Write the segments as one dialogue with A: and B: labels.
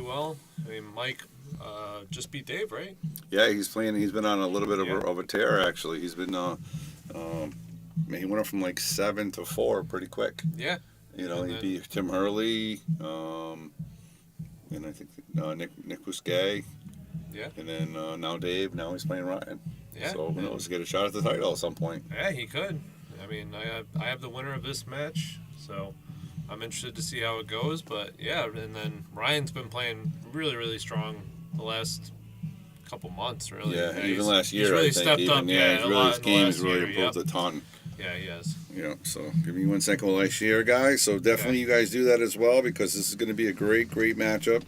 A: well. I mean, Mike just beat Dave, right?
B: Yeah, he's playing. He's been on a little bit of a tear actually. He's been he went up from like 7 to 4 pretty quick.
A: Yeah.
B: He beat Tim Hurley, and I think Nick Busquet,
A: Yeah.
B: and then now Dave. Now he's playing Ryan.
A: Yeah.
B: So who knows? Get a shot at the title at some point.
A: Yeah, he could. I mean, I have the winner of this match, so I'm interested to see how it goes. But yeah, and then Ryan's been playing really, really strong the last couple months, really.
B: Yeah, even last year,
A: he's really
B: I think.
A: stepped
B: Even,
A: up.
B: yeah, he's really, his game has really
A: year,
B: improved a ton.
A: Yeah, he has.
B: Yeah, so give me 1 second while I share, guys. So definitely you guys do that as well because this is going to be a great, great matchup.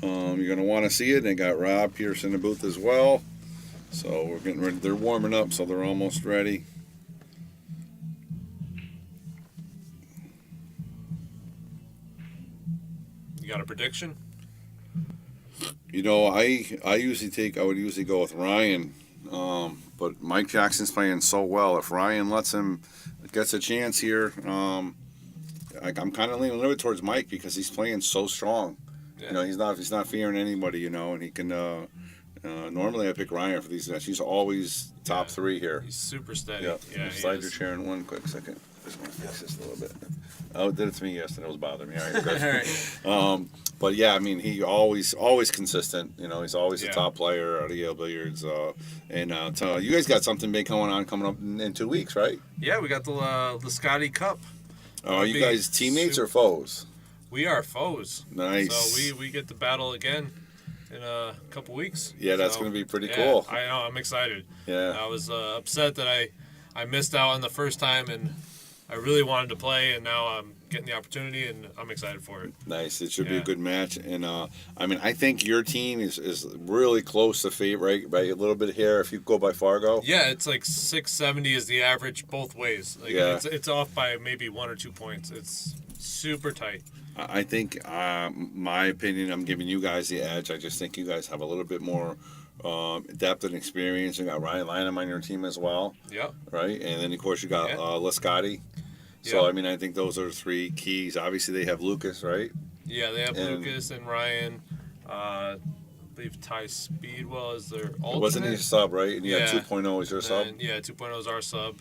B: You're going to want to see it. They got Rob Pierce in the booth as well. So we're getting ready. They're warming up, so they're almost ready.
A: You got a prediction?
B: I would usually go with Ryan, but Mike Jackson's playing so well. If Ryan gets a chance here, I'm kind of leaning a little bit towards Mike because he's playing so strong.
A: Yeah.
B: He's not fearing anybody. And he can. Normally I pick Ryan for these guys. He's always top 3 here.
A: He's super steady.
B: Yeah. Slide your chair in 1 quick second. Just want to fix this a little bit. Oh, it did it to me yesterday. It was bothering me. All right, good.
A: All right.
B: But yeah, I mean, he always consistent. He's always a top player out of Yale Billiards. So you guys got something big coming up in 2 weeks, right?
A: Yeah, we got the Scotty Cup.
B: Are you guys teammates or foes?
A: We are foes.
B: Nice.
A: So we get to battle again in a couple weeks.
B: Yeah, that's going to be pretty cool.
A: I know. I'm excited.
B: Yeah.
A: I was upset that I missed out on the first time, and I really wanted to play, and now I'm getting the opportunity, and I'm excited for it.
B: Nice. It should be a good match. And, I think your team is really close to favorite, right? A little bit here if you go by Fargo.
A: Yeah, it's like 670 is the average both ways. It's off by maybe 1 or 2 points. It's super tight.
B: I think, my opinion, I'm giving you guys the edge. I just think you guys have a little bit more depth and experience. You got Ryan Lanham on your team as well.
A: Yep.
B: Right? And then, of course, you got Lascotti. So, I think those are 3 keys. Obviously, they have Lucas, right?
A: Yeah, they have Lucas and Ryan. I believe Ty Speedwell is their alternate.
B: Wasn't he a sub, right? And you had 2.0 as your sub?
A: Yeah, 2.0 is our sub.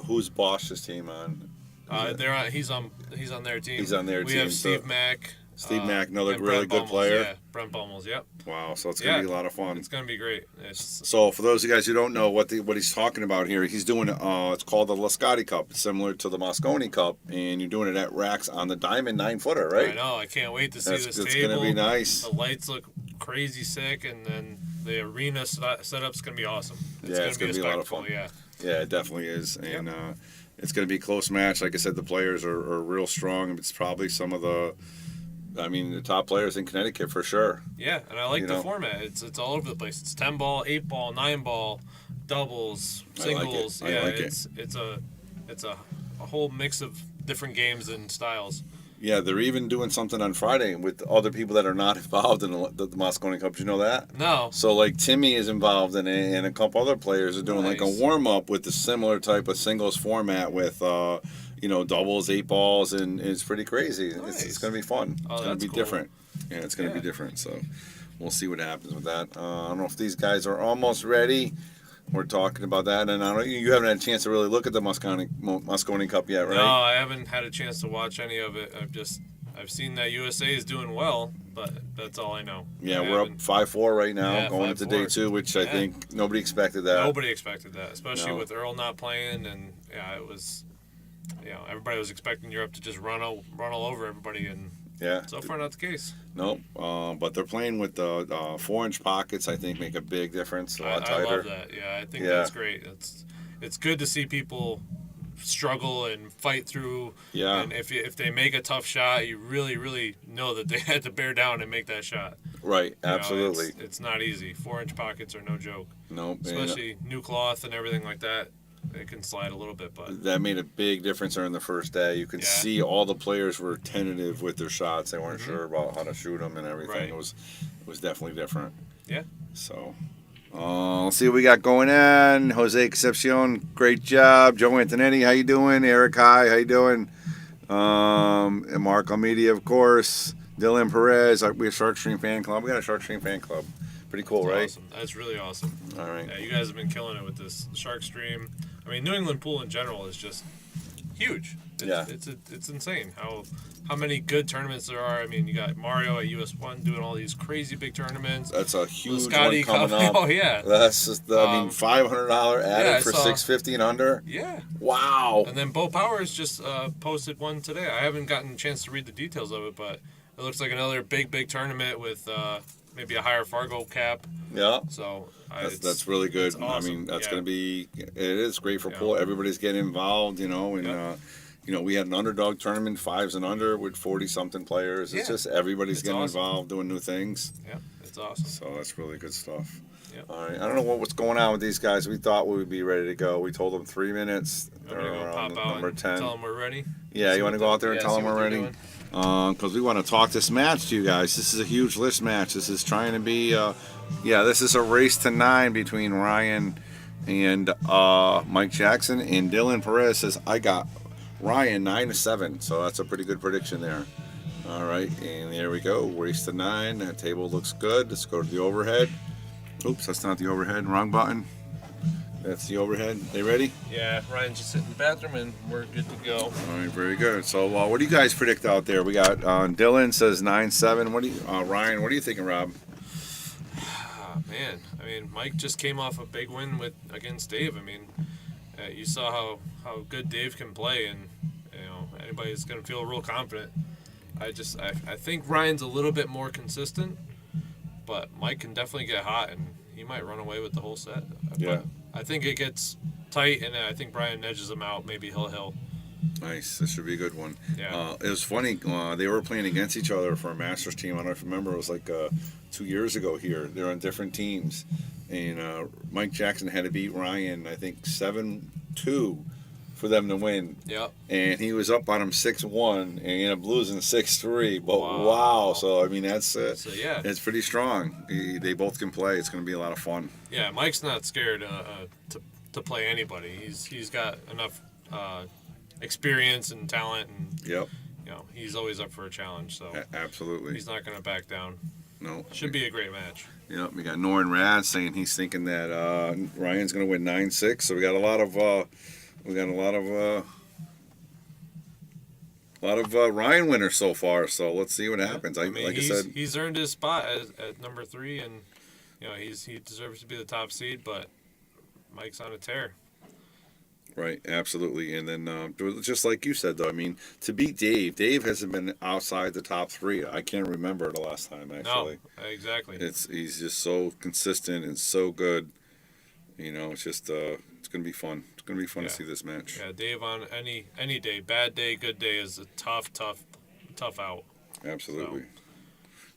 B: Who's Bosch's team on?
A: He's on their team.
B: He's on their team.
A: We have Steve Mack.
B: Steve Mack, another really good player.
A: Yeah, Brent Bummels, yep.
B: Wow, so it's going to be a lot of fun.
A: It's going to be great.
B: So for those of you guys who don't know what he's talking about here, he's doing it's called the Lascotti Cup. It's similar to the Mosconi Cup, and you're doing it at Racks on the Diamond 9-footer, right?
A: I know. I can't wait to see this table.
B: It's going to be nice.
A: The lights look crazy sick, and then the arena setup's going to be awesome.
B: It's going to be a lot of fun.
A: Yeah,
B: it definitely is. And it's going to be a close match. Like I said, the players are real strong. It's probably some of the top players in Connecticut for sure.
A: Yeah, and I like the format. It's all over the place. It's 10 ball, 8 ball, 9 ball, doubles, singles.
B: I like
A: it. It's a whole mix of different games and styles.
B: Yeah, they're even doing something on Friday with other people that are not involved in the Mosconi Cup. Did you know that?
A: No.
B: So, like, Timmy is involved in it, and a couple other players are doing, like, a warm-up with the similar type of singles format with, doubles, 8 balls, and it's pretty crazy.
A: Nice.
B: It's going to be fun. It's going to be different. Yeah, it's going to be different. So, we'll see what happens with that. I don't know if these guys are almost ready. We're talking about that, and you haven't had a chance to really look at the Mosconi Cup yet, right?
A: No, I haven't had a chance to watch any of it. I've seen that USA is doing well, but that's all I know.
B: Yeah, we're up 5-4 right now, going into day 2, which I think nobody expected that.
A: Nobody expected that, especially with Earl not playing, and it was, everybody was expecting Europe to just run all over everybody, and so far not the case.
B: Nope, but they're playing with the 4-inch pockets. I think make a big difference. A lot tighter.
A: I love that. Yeah, I think that's great. It's good to see people struggle and fight through.
B: Yeah.
A: And if they make a tough shot, you really, really know that they had to bear down and make that shot.
B: Right. Absolutely.
A: It's not easy. 4-inch pockets are no joke.
B: Nope.
A: Especially new cloth and everything like that. It can slide a little bit, but
B: that made a big difference during the first day. You could see all the players were tentative with their shots. They weren't sure about how to shoot them and everything.
A: Right.
B: It was definitely different.
A: Yeah.
B: So, let's see what we got going on. Jose Concepcion, great job. Joe Antonetti, how you doing? Eric, hi, how you doing? And Mark Almeida, of course. Dylan Perez. We're a Shark Stream fan club. We got a Shark Stream fan club. Pretty cool,
A: That's
B: right?
A: awesome. That's really awesome.
B: All right.
A: Yeah, you guys have been killing it with this Shark Stream. I mean, New England pool in general is just huge. It's insane how many good tournaments there are. I mean, you got Mario at US1 doing all these crazy big tournaments.
B: That's a huge
A: Scotty
B: one coming up.
A: Oh yeah.
B: That's just, I mean, $500 added for 650 and under.
A: Yeah.
B: Wow.
A: And then Bo Powers just posted one today. I haven't gotten a chance to read the details of it, but it looks like another big tournament with maybe a higher Fargo cap.
B: Yeah.
A: So
B: that's really good.
A: Awesome.
B: I mean, that's going to be. It is great for pool. Everybody's getting involved, you know, and we had an underdog tournament, 5s and under, with 40-something players. It's just everybody's getting involved, doing new things.
A: Yeah, it's awesome.
B: So that's really good stuff.
A: Yeah.
B: All right. I don't know what's going on with these guys. We thought we would be ready to go. We told them 3 minutes.
A: They're around number 10. Tell them we're ready.
B: Yeah, you want to go out there and tell them we're ready? Because we want to talk this match to you guys. This is a huge list match. This is trying to be, this is a race to 9 between Ryan and Mike Jackson. And Dylan Perez says, I got Ryan 9-7. So that's a pretty good prediction there. All right, and there we go. Race to 9. That table looks good. Let's go to the overhead. Oops, that's not the overhead. Wrong button. That's the overhead. They ready?
A: Yeah, Ryan's just sitting in the bathroom and we're good to go.
B: All right, very good. So, what do you guys predict out there? We got Dylan says 9-7. What do you, Ryan? What are you thinking, Rob?
A: Man, I mean, Mike just came off a big win against Dave. I mean, you saw how good Dave can play, and anybody's gonna feel real confident. I think Ryan's a little bit more consistent, but Mike can definitely get hot, and he might run away with the whole set.
B: Yeah.
A: But I think it gets tight, and I think Brian edges him out, maybe hill.
B: Nice. This should be a good one.
A: Yeah.
B: It was funny. They were playing against each other for a Masters team. I don't know if you remember. It was like 2 years ago here. They're on different teams. And Mike Jackson had to beat Ryan, I think, 7-2 for them to win.
A: Yep.
B: And he was up on him 6-1 and he ended up losing 6-3. But wow. So, I mean, that's it's pretty strong. They both can play. It's going to be a lot of fun.
A: Yeah, Mike's not scared to play anybody. He's got enough experience and talent, and he's always up for a challenge. So
B: absolutely,
A: he's not going to back down.
B: No,
A: should be a great match.
B: Yep, we got Norin Rad saying he's thinking that Ryan's going to win 9-6. So we got a lot of Ryan winners so far. So let's see what happens.
A: I mean,
B: like I said,
A: he's earned his spot at number 3, and he deserves to be the top seed. But Mike's on a tear.
B: Right, absolutely. And then just like you said, though, I mean, to beat Dave hasn't been outside the top 3. I can't remember the last time, actually.
A: No, exactly.
B: He's just so consistent and so good. It's just it's going to be fun. It's going to be fun to see this match.
A: Yeah, Dave on any day, bad day, good day, is a tough out.
B: Absolutely. So.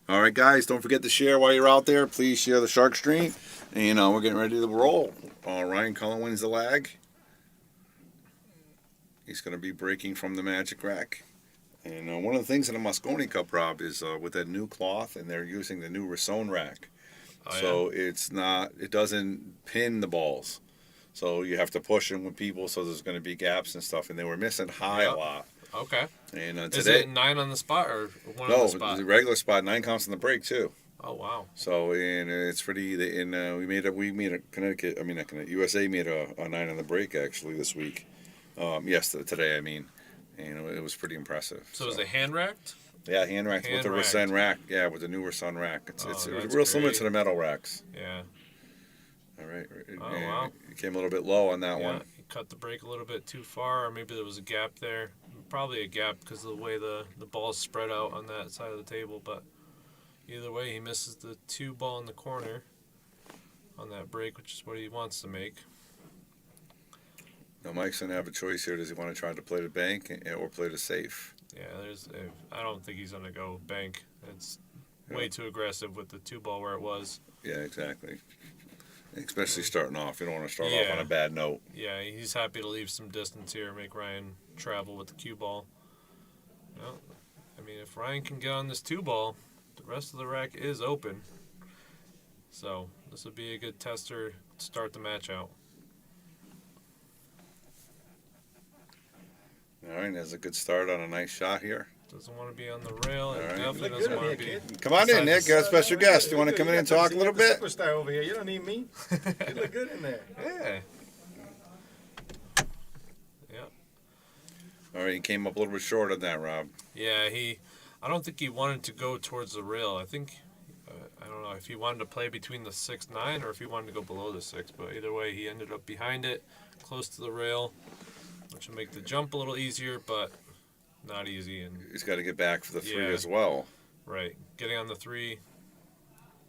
B: All right, guys, don't forget to share while you're out there. Please share the Shark Stream. And we're getting ready to roll. Ryan Cullen wins the lag. He's going to be breaking from the Magic Rack. And one of the things in the Mosconi Cup, Rob, is with that new cloth, and they're using the new Rissone rack. It doesn't pin the balls. So you have to push them with people, so there's going to be gaps and stuff. And they were missing high a lot.
A: Okay.
B: And today,
A: is it 9 on the spot or 1 on the spot?
B: No, the regular spot, 9 counts on the break, too.
A: Oh, wow.
B: So, and it's pretty, and we made a Connecticut, I mean, not Connecticut, USA made a 9 on the break, actually, this week. Today, I mean. And it was pretty impressive.
A: So is it hand racked?
B: Yeah, hand racked with the Rissone rack. Yeah, with the new Rissone rack. It's real similar to the metal racks.
A: Yeah.
B: All right.
A: Oh, wow.
B: You came a little bit low on that one.
A: You cut the break a little bit too far, or maybe there was a gap there. Probably a gap because of the way the ball's spread out on that side of the table. But either way, he misses the 2 ball in the corner on that break, which is what he wants to make.
B: Now, Mike's going to have a choice here. Does he want to try to play the bank or play the safe?
A: Yeah, I don't think he's going to go bank. It's way too aggressive with the 2 ball where it was.
B: Yeah, exactly. Especially starting off. You don't want to start off on a bad note.
A: Yeah, he's happy to leave some distance here, make Ryan travel with the cue ball. Well, I mean, if Ryan can get on this 2 ball, the rest of the rack is open. So this would be a good tester to start the match out.
B: All right, that's a good start on a nice shot here.
A: Doesn't want to be on the rail.
B: All
A: And
B: right.
A: definitely
C: Look
A: doesn't
C: good in
A: want to
C: here,
A: be.
C: kid.
B: Come on in, Nick. Got a special guest. You want to come in and talk a little bit?
C: Superstar over here. You don't need me. You look good in there.
A: Yeah. Yeah.
B: All right, he came up a little bit short on that, Rob.
A: Yeah, I don't think he wanted to go towards the rail. I think, I don't know if he wanted to play between the 6-9 or if he wanted to go below the 6. But either way, he ended up behind it, close to the rail, which will make the jump a little easier, but not easy. And
B: He's got to get back for the 3
A: Yeah.
B: as well.
A: right, getting on the 3.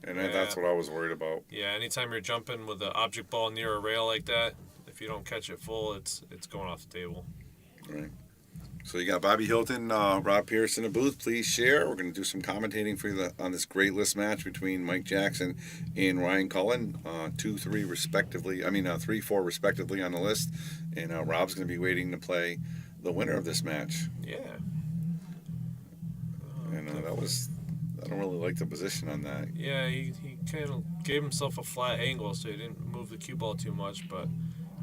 B: And
A: Yeah.
B: that's what I was worried about.
A: Yeah, anytime you're jumping with an object ball near a rail like that, if you don't catch it full, it's going off the table.
B: Right. So you got Bobby Hilton, Rob Pierce in the booth. Please share. We're going to do some commentating for you on this great list match between Mike Jackson and Ryan Cullen. 2-3 respectively. I mean, 3-4 respectively on the list. And Rob's going to be waiting to play the winner of this match.
A: Yeah.
B: And that was, I don't really like the position on that.
A: Yeah, he kind of gave himself a flat angle, so he didn't move the cue ball too much, but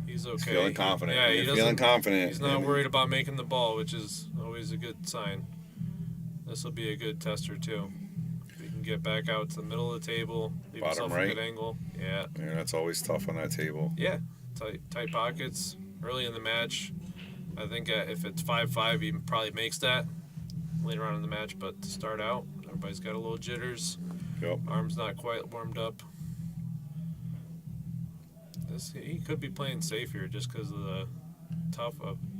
A: he's okay.
B: He's feeling confident.
A: Yeah,
B: He's
A: he
B: feeling
A: doesn't.
B: confident.
A: He's not worried about making the ball, which is always a good sign. This will be a good tester too. If he can get back out to the middle of the table, leave
B: Bottom
A: himself
B: right.
A: a good angle. Yeah,
B: Yeah, that's always tough on that table.
A: yeah. Tight pockets early in the match. I think if it's 5-5, he probably makes that later on in the match. But to start out, everybody's got a little jitters.
B: Yep.
A: Arms not quite warmed up. He could be playing safe here just because of the tough.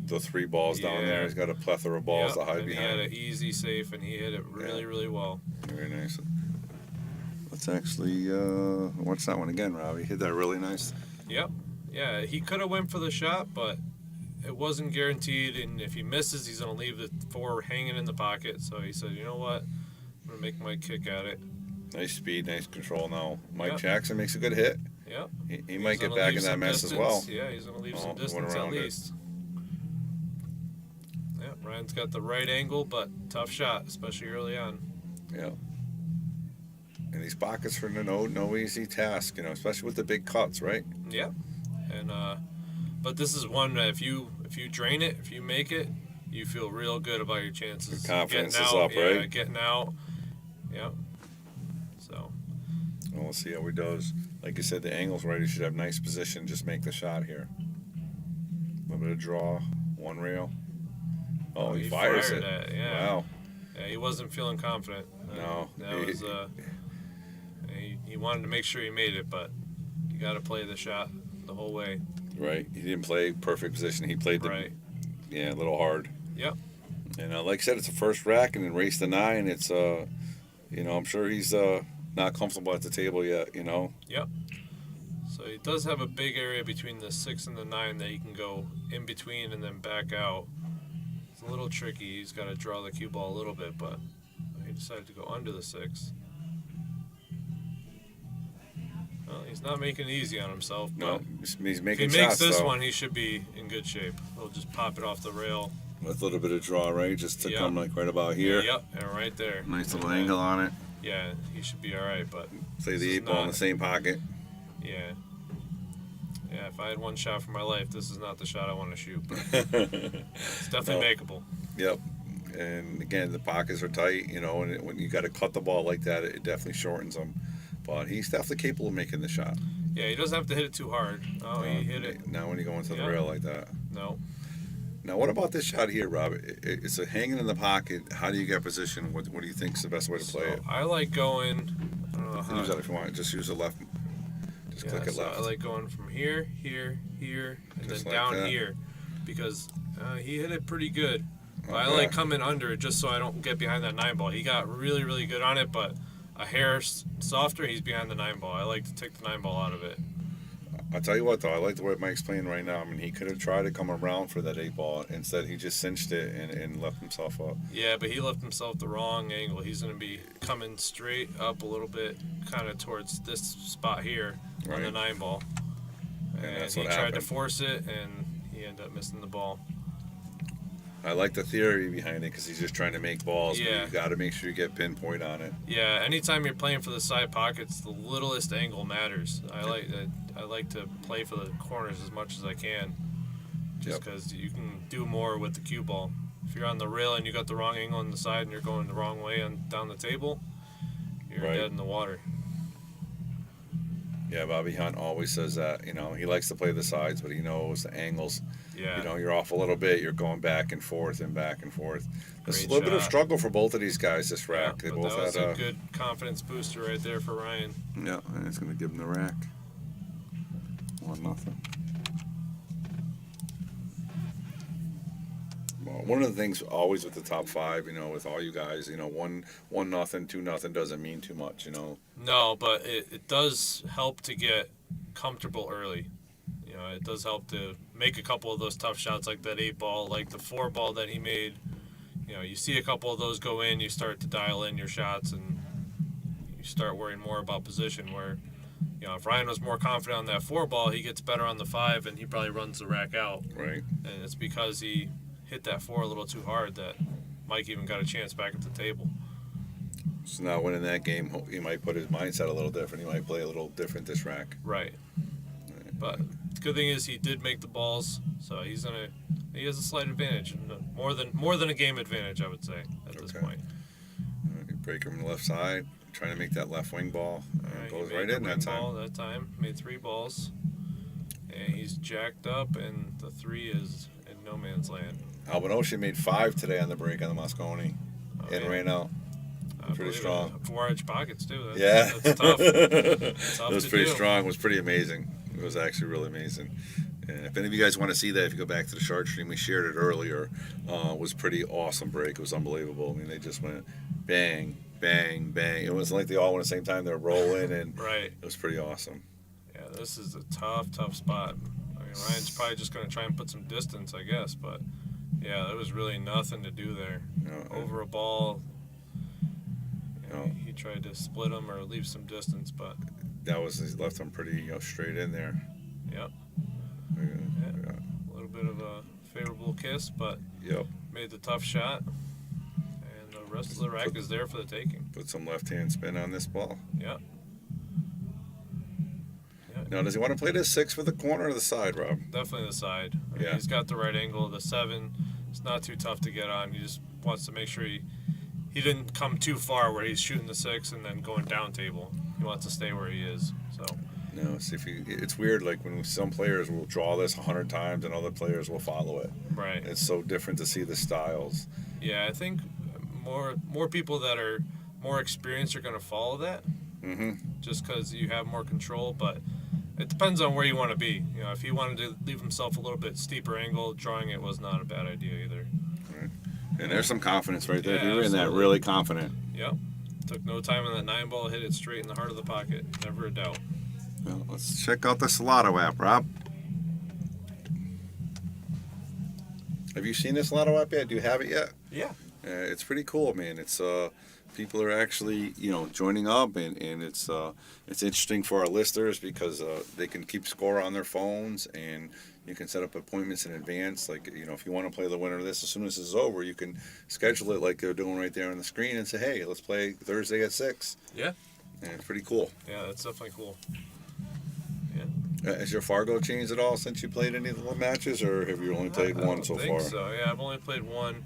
B: The 3 balls down
A: Yeah.
B: there. He's got a plethora of balls to hide
A: and
B: behind.
A: he had an easy safe, and he hit it really, really well.
B: Very nice. Let's actually watch that one again, Rob. He hit that really nice.
A: Yep. Yeah, he could have went for the shot, but it wasn't guaranteed. And if he misses, he's going to leave the 4 hanging in the pocket. So he said, you know what? I'm going to make my kick at it.
B: Nice speed, nice control now. Mike
A: Yep.
B: Jackson makes a good hit.
A: Yep.
B: He might
A: He's
B: get
A: gonna
B: back
A: leave
B: in that
A: some
B: mess as
A: distance.
B: well.
A: Yeah, he's going to leave some
B: went
A: distance at
B: around it.
A: least. Yeah, Ryan's got the right angle, but tough shot, especially early on.
B: Yeah. And these pockets are no easy task, especially with the big cuts, right?
A: Yeah, and but this is one that if you drain it, if you make it, you feel real good about your chances.
B: Your confidence
A: Getting
B: is
A: out,
B: up, right?
A: Getting out. Yeah. So.
B: Well, we'll see how he does. Like you said, the angle's right. He should have nice position. Just make the shot here. A little bit of draw, 1 rail. Oh, he fires
A: fired
B: it.
A: Yeah.
B: Wow.
A: Yeah, he wasn't feeling confident.
B: No.
A: That was he wanted to make sure he made it, but you got to play the shot the whole way.
B: Right. He didn't play perfect position. He played
A: Right.
B: a little hard.
A: Yep.
B: And like I said, it's a first rack, and then race to 9. It's I'm sure he's not comfortable at the table yet.
A: Yep. So he does have a big area between the 6 and the 9 that he can go in between and then back out. It's a little tricky. He's got to draw the cue ball a little bit, but he decided to go under the 6. Well, he's not making it easy on himself,
B: No,
A: but
B: he's
A: if he
B: making
A: makes
B: shots
A: this
B: though.
A: one, he should be in good shape. He'll just pop it off the rail.
B: With a little bit of draw, right? Just to
A: Yep.
B: come like right about here.
A: Yep, and right there.
B: Nice little
A: And then-
B: angle on it.
A: Yeah, he should be all right, but
B: Play
A: this
B: the
A: is
B: 8 ball in
A: not-
B: the same pocket.
A: yeah. Yeah, if I had one shot for my life, this is not the shot I want to shoot, but
B: Yep.
A: it's definitely makeable.
B: And again, the pockets are tight, and when you got to cut the ball like that, it definitely shortens them. But he's definitely capable of making the shot.
A: Yeah, he doesn't have to hit it too hard. Oh, he hit it.
B: Now when you go into the
A: Yeah.
B: rail like that.
A: No.
B: Now, what about this shot here, Rob? It's a hanging in the pocket. How do you get position? What do you think is the best way to play it?
A: I like going. I don't know
B: You can
A: how.
B: use that if you want. Just use the left. Just click it
A: so
B: left.
A: I like going from here, here, here, and
B: Just
A: then
B: like
A: down
B: that.
A: here, because he hit it pretty good. But I
B: Okay.
A: like coming under it just so I don't get behind that 9 ball. He got really, really good on it, but a hair softer, he's behind the 9 ball. I like to take the 9 ball out of it.
B: I'll tell you what, though. I like the way Mike's playing right now. I mean, he could have tried to come around for that 8 ball. Instead, he just cinched it and left himself up.
A: Yeah, but he left himself the wrong angle. He's going to be coming straight up a little bit, kind of towards this spot here on the
B: Right.
A: 9 ball. And
B: that's
A: he
B: what
A: tried to
B: happened.
A: force it, and he ended up missing the ball.
B: I like the theory behind it because he's just trying to make balls.
A: Yeah.
B: But you got to make sure you get pinpoint on it.
A: Yeah, anytime you're playing for the side pockets, the littlest angle matters. I like to play for the corners as much as I can, just
B: Yep.
A: because you can do more with the cue ball. if you're on the rail and you got the wrong angle on the side and you're going the wrong way on down the table, you're
B: Right.
A: dead in the water.
B: Yeah, Bobby Hunt always says that. You know, he likes to play the sides, but he knows the angles.
A: Yeah.
B: You know, you're off a little bit. You're going back and forth and back and forth. There's a
A: Great
B: little bit of
A: shot.
B: struggle for both of these guys this
A: Yeah,
B: rack. They
A: but
B: both
A: that was
B: had
A: a good confidence booster right there for Ryan.
B: Yeah, and it's going to give him the rack. 1-0. Well, one of the things always with the top five, you know, with all you guys, you know, 1-0, 2-0 doesn't mean too much, you know.
A: No, but it does help to get comfortable early. You know, it does help to make a couple of those tough shots like that 8-ball, like the 4-ball that he made. You know, you see a couple of those go in, you start to dial in your shots, and you start worrying more about position. Where, you know, if Ryan was more confident on that 4-ball, he gets better on the 5, and he probably runs the rack out.
B: Right.
A: And it's because he hit that 4 a little too hard that Mike even got a chance back at the table.
B: So now winning that game, he might put his mindset a little different. He might play a little different this rack.
A: Right. But the good thing is he did make the balls, so he has a slight advantage, and more than a game advantage, I would say at this
B: Okay.
A: point.
B: Break him on the left side, trying to make that left wing ball.
A: All right,
B: Goes
A: he made
B: right
A: the
B: in
A: wing
B: that time.
A: ball that time. Made 3 balls, and he's jacked up, and the 3 is in no man's land.
B: Albanoshi made 5 today on the break on the Moscone
A: Oh,
B: and
A: yeah.
B: ran out.
A: I
B: Pretty
A: believe it.
B: strong.
A: 4-inch pockets too. That's,
B: Yeah.
A: that's tough.
B: It
A: Tough
B: was
A: to
B: pretty
A: do.
B: strong. It was pretty amazing. It was actually really amazing. And if any of you guys want to see that, if you go back to the shark stream, we shared it earlier. It was pretty awesome break. It was unbelievable. I mean, they just went bang, bang, bang. It wasn't like they all went at the same time. They were rolling, and
A: Right.
B: it was pretty awesome.
A: Yeah, this is a tough spot. I mean, Ryan's probably just going to try and put some distance, I guess. But yeah, there was really nothing to do there.
B: You know,
A: Over a ball. You know,
B: No.
A: he tried to split him or leave some distance, but
B: that was he left them pretty straight in there.
A: Yep.
B: Yeah.
A: a little bit of a favorable kiss, but
B: Yep.
A: made the tough shot. And the rest of the rack is there for the taking.
B: Put some left hand spin on this ball.
A: Yep.
B: Now, does he want to play this 6 for the corner or the side, Rob?
A: Definitely the side. I mean,
B: Yeah.
A: He's got the right angle. The 7, it's not too tough to get on. He just wants to make sure he didn't come too far where he's shooting the 6 and then going down table. He wants to stay where he is. So
B: No, see it's weird. Like when some players will draw this 100 times and other players will follow it.
A: right.
B: It's so different to see the styles.
A: Yeah, I think more people that are more experienced are going to follow that.
B: Mm-hmm.
A: Just because you have more control, but it depends on where you want to be. You know, if he wanted to leave himself a little bit steeper angle, drawing it was not a bad idea either.
B: And there's some confidence right there.
A: Yeah,
B: You're in that
A: absolutely.
B: really confident.
A: Yep. Took no time on that 9-ball, hit it straight in the heart of the pocket. Never a doubt.
B: Well, let's check out the Salado app, Rob. Have you seen this Salado app yet? Do you have it yet?
A: Yeah.
B: It's pretty cool, man. It's people are actually joining up, and it's interesting for our listeners because they can keep score on their phones, and you can set up appointments in advance. Like if you want to play the winner of this, as soon as this is over, you can schedule it like they're doing right there on the screen and say, hey, let's play Thursday at 6.
A: Yeah.
B: And it's pretty cool.
A: Yeah, that's definitely cool.
B: Has your Fargo changed at all since you played any of the matches, or have you only played
A: I
B: one
A: don't
B: so
A: think
B: far?
A: So yeah, I've only played one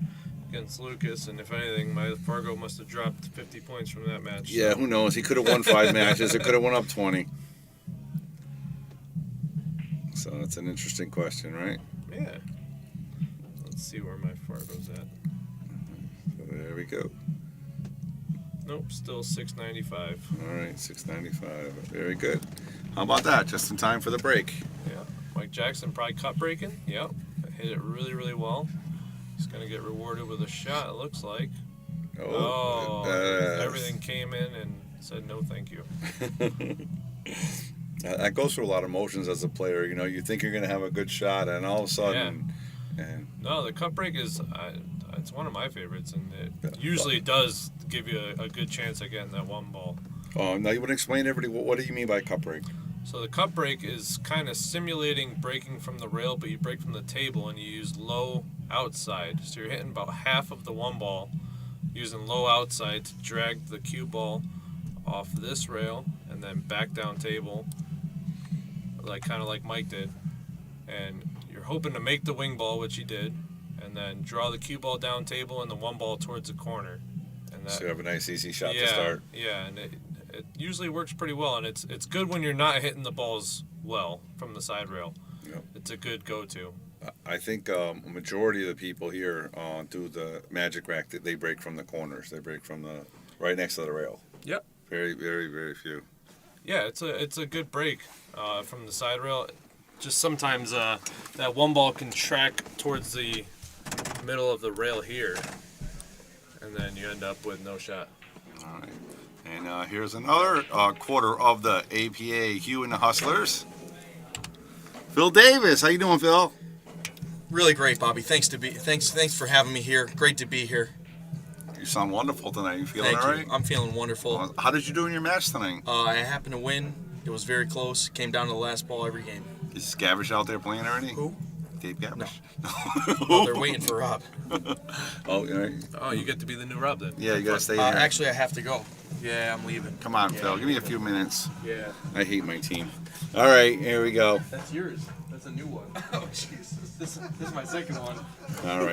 A: against Lucas, and if anything, my Fargo must have dropped 50 points from that match.
B: Yeah, who knows? He could have won 5 matches. It could have went up 20. So that's an interesting question, right?
A: Yeah. Let's see where my Fargo's at.
B: So there we go.
A: Nope, still 695.
B: All right, 695. Very good. How about that? Just in time for the break.
A: Yeah. Mike Jackson probably cut breaking. Yep. Hit it really, really well. He's going to get rewarded with a shot, it looks like. Everything came in and said no thank you.
B: That goes through a lot of emotions as a player. You think you're going to have a good shot, and all of a sudden, and
A: No, the cut break is it's one of my favorites, and it usually does give you a good chance at getting that one ball.
B: now you would explain to everybody what do you mean by cut break?
A: So the cut break is kind of simulating breaking from the rail, but you break from the table and you use low outside. So you're hitting about half of the one ball using low outside to drag the cue ball off this rail and then back down table, kind of like Mike did. And you're hoping to make the wing ball, which he did, and then draw the cue ball down table and the one ball towards the corner. And that,
B: So you have a nice easy shot
A: yeah,
B: to start.
A: Yeah, and it usually works pretty well, and it's good when you're not hitting the balls well from the side rail.
B: Yep.
A: It's a good go-to.
B: I think a majority of the people here do the magic rack that they break from the corners. They break from the right next to the rail.
A: Yep.
B: Very, very, very few.
A: Yeah, it's a good break from the side rail. Just sometimes that one ball can track towards the middle of the rail here, and then you end up with no shot.
B: All right. And here's another quarter of the APA Hugh and the Hustlers. Phil Davis, how you doing, Phil?
D: Really great, Bobby. Thanks for having me here. Great to be here.
B: You sound wonderful tonight. You feeling
D: Thank
B: all
D: you.
B: right?
D: I'm feeling wonderful.
B: How did you do in your match tonight?
D: I happened to win. It was very close. Came down to the last ball every game.
B: Is Gavish out there playing already?
D: Who?
B: Dave Gavish.
D: Oh, they're waiting for Rob.
B: Oh, all right.
A: Oh, you get to be the new Rob then.
B: Yeah, you gotta stay here.
D: Actually, I have to go. Yeah, I'm leaving.
B: Come on, Phil. Give me a few minutes.
D: Yeah.
B: I hate my team. All right, here we go.
D: That's yours. That's a new one. Oh, jeez. This is my second one.
B: All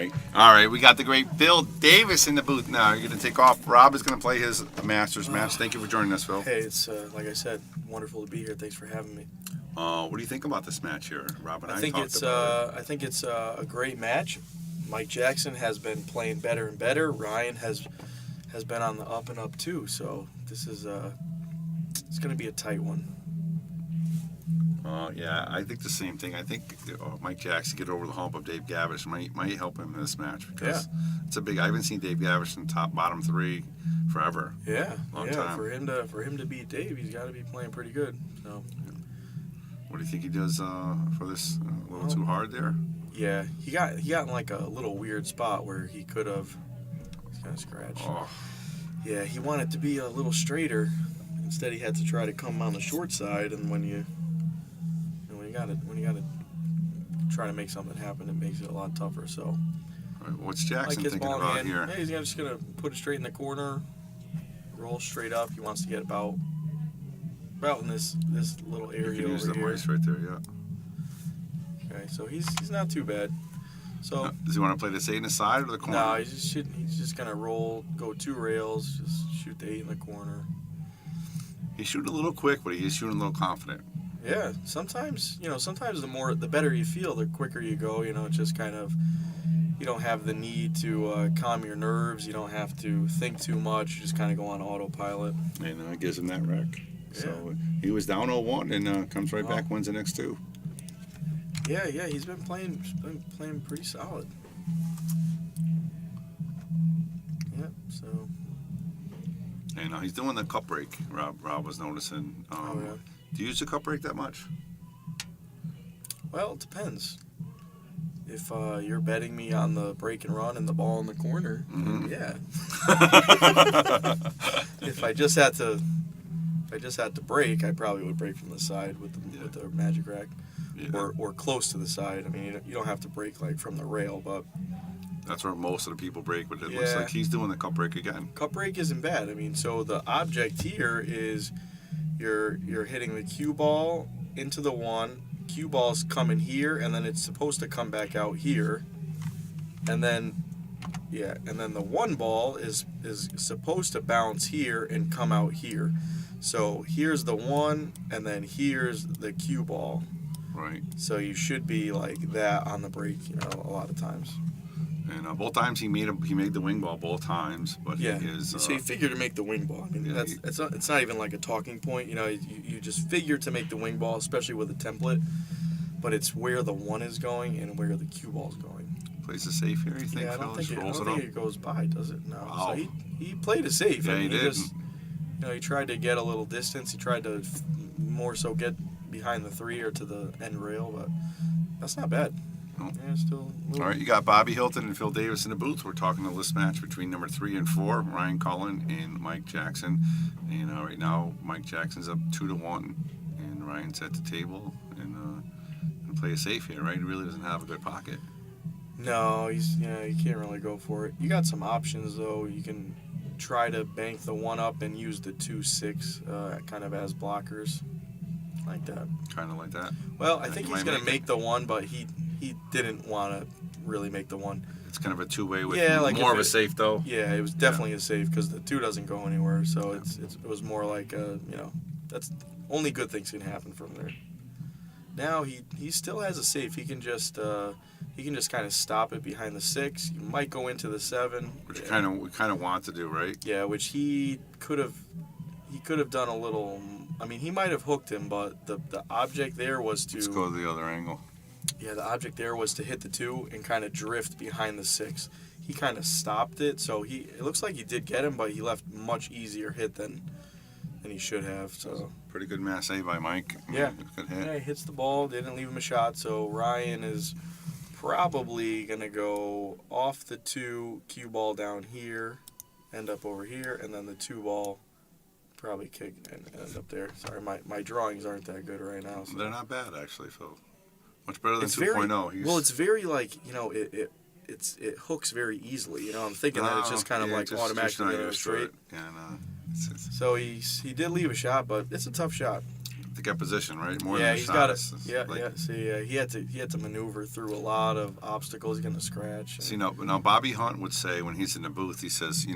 B: right. We got the great Phil Davis in the booth now. You're gonna take off. Rob is gonna play his Masters match. Thank you for joining us, Phil.
D: Hey, it's like I said, wonderful to be here. Thanks for having me.
B: What do you think about this match here, Rob and I
D: think
B: talked
D: it's
B: about
D: I think it's a great match. Mike Jackson has been playing better and better. Ryan has been on the up and up too. So this is it's going to be a tight one.
B: Yeah, I think the same thing. I think Mike Jackson get over the hump of Dave Gavish might help him in this match because it's a big. I haven't seen Dave Gavish in the bottom three forever.
D: Yeah,
B: Long
D: yeah.
B: time.
D: For him to beat Dave, he's got to be playing pretty good. So.
B: What do you think he does for this? A little too hard there?
D: Yeah, he got in like a little weird spot where he could have. He's kind of scratched.
B: Oh,
D: Yeah, he wanted to be a little straighter. Instead, he had to try to come on the short side, and when you got to try to make something happen, it makes it a lot tougher. So,
B: all right, what's Jackson
D: his
B: thinking
D: ball in
B: about
D: hand.
B: here?
D: Yeah, he's just gonna put it straight in the corner, roll straight up. He wants to get about in this little
B: You
D: area
B: can use
D: over
B: the
D: here.
B: mice right there, yeah.
D: Okay, so he's not too bad. So
B: Does he want to play this 8 in the side or the corner?
D: no, he's just gonna roll, go 2 rails, just shoot the 8 in the corner.
B: He's shooting a little quick, but he is shooting a little confident.
D: Yeah, sometimes the better you feel, the quicker you go. It's just kind of, you don't have the need to calm your nerves. You don't have to think too much. You just kind of go on autopilot.
B: And gives him that wreck.
D: Yeah.
B: So he was down 0-1 and comes right
D: Wow.
B: back, wins the next 2.
D: Yeah, he's been playing pretty solid. Yeah, so.
B: And he's doing the cup break. Rob was noticing.
D: Oh, yeah.
B: Do you use the cup break that much?
D: Well, it depends. If you're betting me on the break and run and the ball in the corner,
B: Mhm.
D: yeah. If I just had to break, I probably would break from the side with the magic rack,
B: Yeah.
D: or close to the side. I mean, you don't have to break like from the rail, but
B: That's where most of the people break, but it looks
D: Yeah.
B: like he's doing the cup break again.
D: cup break isn't bad. I mean, so the object here is you're hitting the cue ball into the one. Cue ball's coming here, and then it's supposed to come back out here, and then the one ball is supposed to bounce here and come out here. So here's the one, and then here's the cue ball.
B: Right.
D: So you should be like that on the break, a lot of times.
B: And both times he made the wing ball both times, but
D: Yeah.
B: he is.
D: So you figure to make the wing ball. I mean,
B: Yeah,
D: it's not even like a talking point. You just figure to make the wing ball, especially with a template. But it's where the one is going and where the cue ball is going.
B: plays it safe here. You think?
D: Yeah, I
B: Phil?
D: don't think
B: Just
D: it, I
B: rolls
D: don't
B: it
D: think
B: up.
D: it goes by, does it? No.
B: Wow.
D: So he played it safe.
B: Yeah,
D: I mean,
B: he did.
D: just he tried to get a little distance. He tried to more so get behind the 3 or to the end rail, but that's not bad.
B: No.
D: Yeah, still. A little,
B: All right, you got Bobby Hilton and Phil Davis in the booth. We're talking the list match between number 3 and 4, Ryan Cullen and Mike Jackson. And right now, Mike Jackson's up 2-1, and Ryan's at the table and play it safe here. Right, he really doesn't have a good pocket.
D: No, you can't really go for it. You got some options though. You can try to bank the 1 up and use the 2-6 kind of as blockers, like that.
B: Kind of like that.
D: Well, I
B: Yeah,
D: think
B: he
D: he's
B: might
D: gonna
B: make
D: make the 1, but he didn't want to really make the 1.
B: It's kind of a two-way with
D: like
B: more
D: if
B: of a
D: it-
B: safe though.
D: Yeah, it was definitely a safe because the 2 doesn't go anywhere. So it was more like that's only good things can happen from there. Now he still has a safe. He can just kind of stop it behind the 6. You might go into the 7,
B: Which we kind of want to do, right?
D: yeah, which he could have done a little. I mean, he might have hooked him, but the object there was to
B: Let's go to the other angle.
D: Yeah, the object there was to hit the 2 and kind of drift behind the 6. He kind of stopped it, so it looks like he did get him, but he left much easier hit than he should have. So
B: Pretty good mass A by Mike.
D: Yeah.
B: Good hit.
D: yeah, he hits the ball, didn't leave him a shot. So Ryan is probably gonna go off the 2, cue ball down here, end up over here, and then the 2 ball probably kick and end up there. Sorry, my drawings aren't that good right now. So.
B: They're not bad actually, Phil. Much better than
D: It's
B: 2.0.
D: very, well, it's very like, it hooks very easily. I'm thinking that it's just kind of like automatically
B: not
D: going
B: used to
D: straight.
B: it. Yeah, no.
D: So he did leave a shot, but it's a tough shot.
B: To get position, right? More
D: Yeah,
B: than a
D: he's
B: shot.
D: got it.
B: It's
D: Yeah,
B: like-
D: yeah. See, he had to maneuver through a lot of obstacles. He's gonna scratch.
B: See, now Bobby Hunt would say when he's in the booth, he says,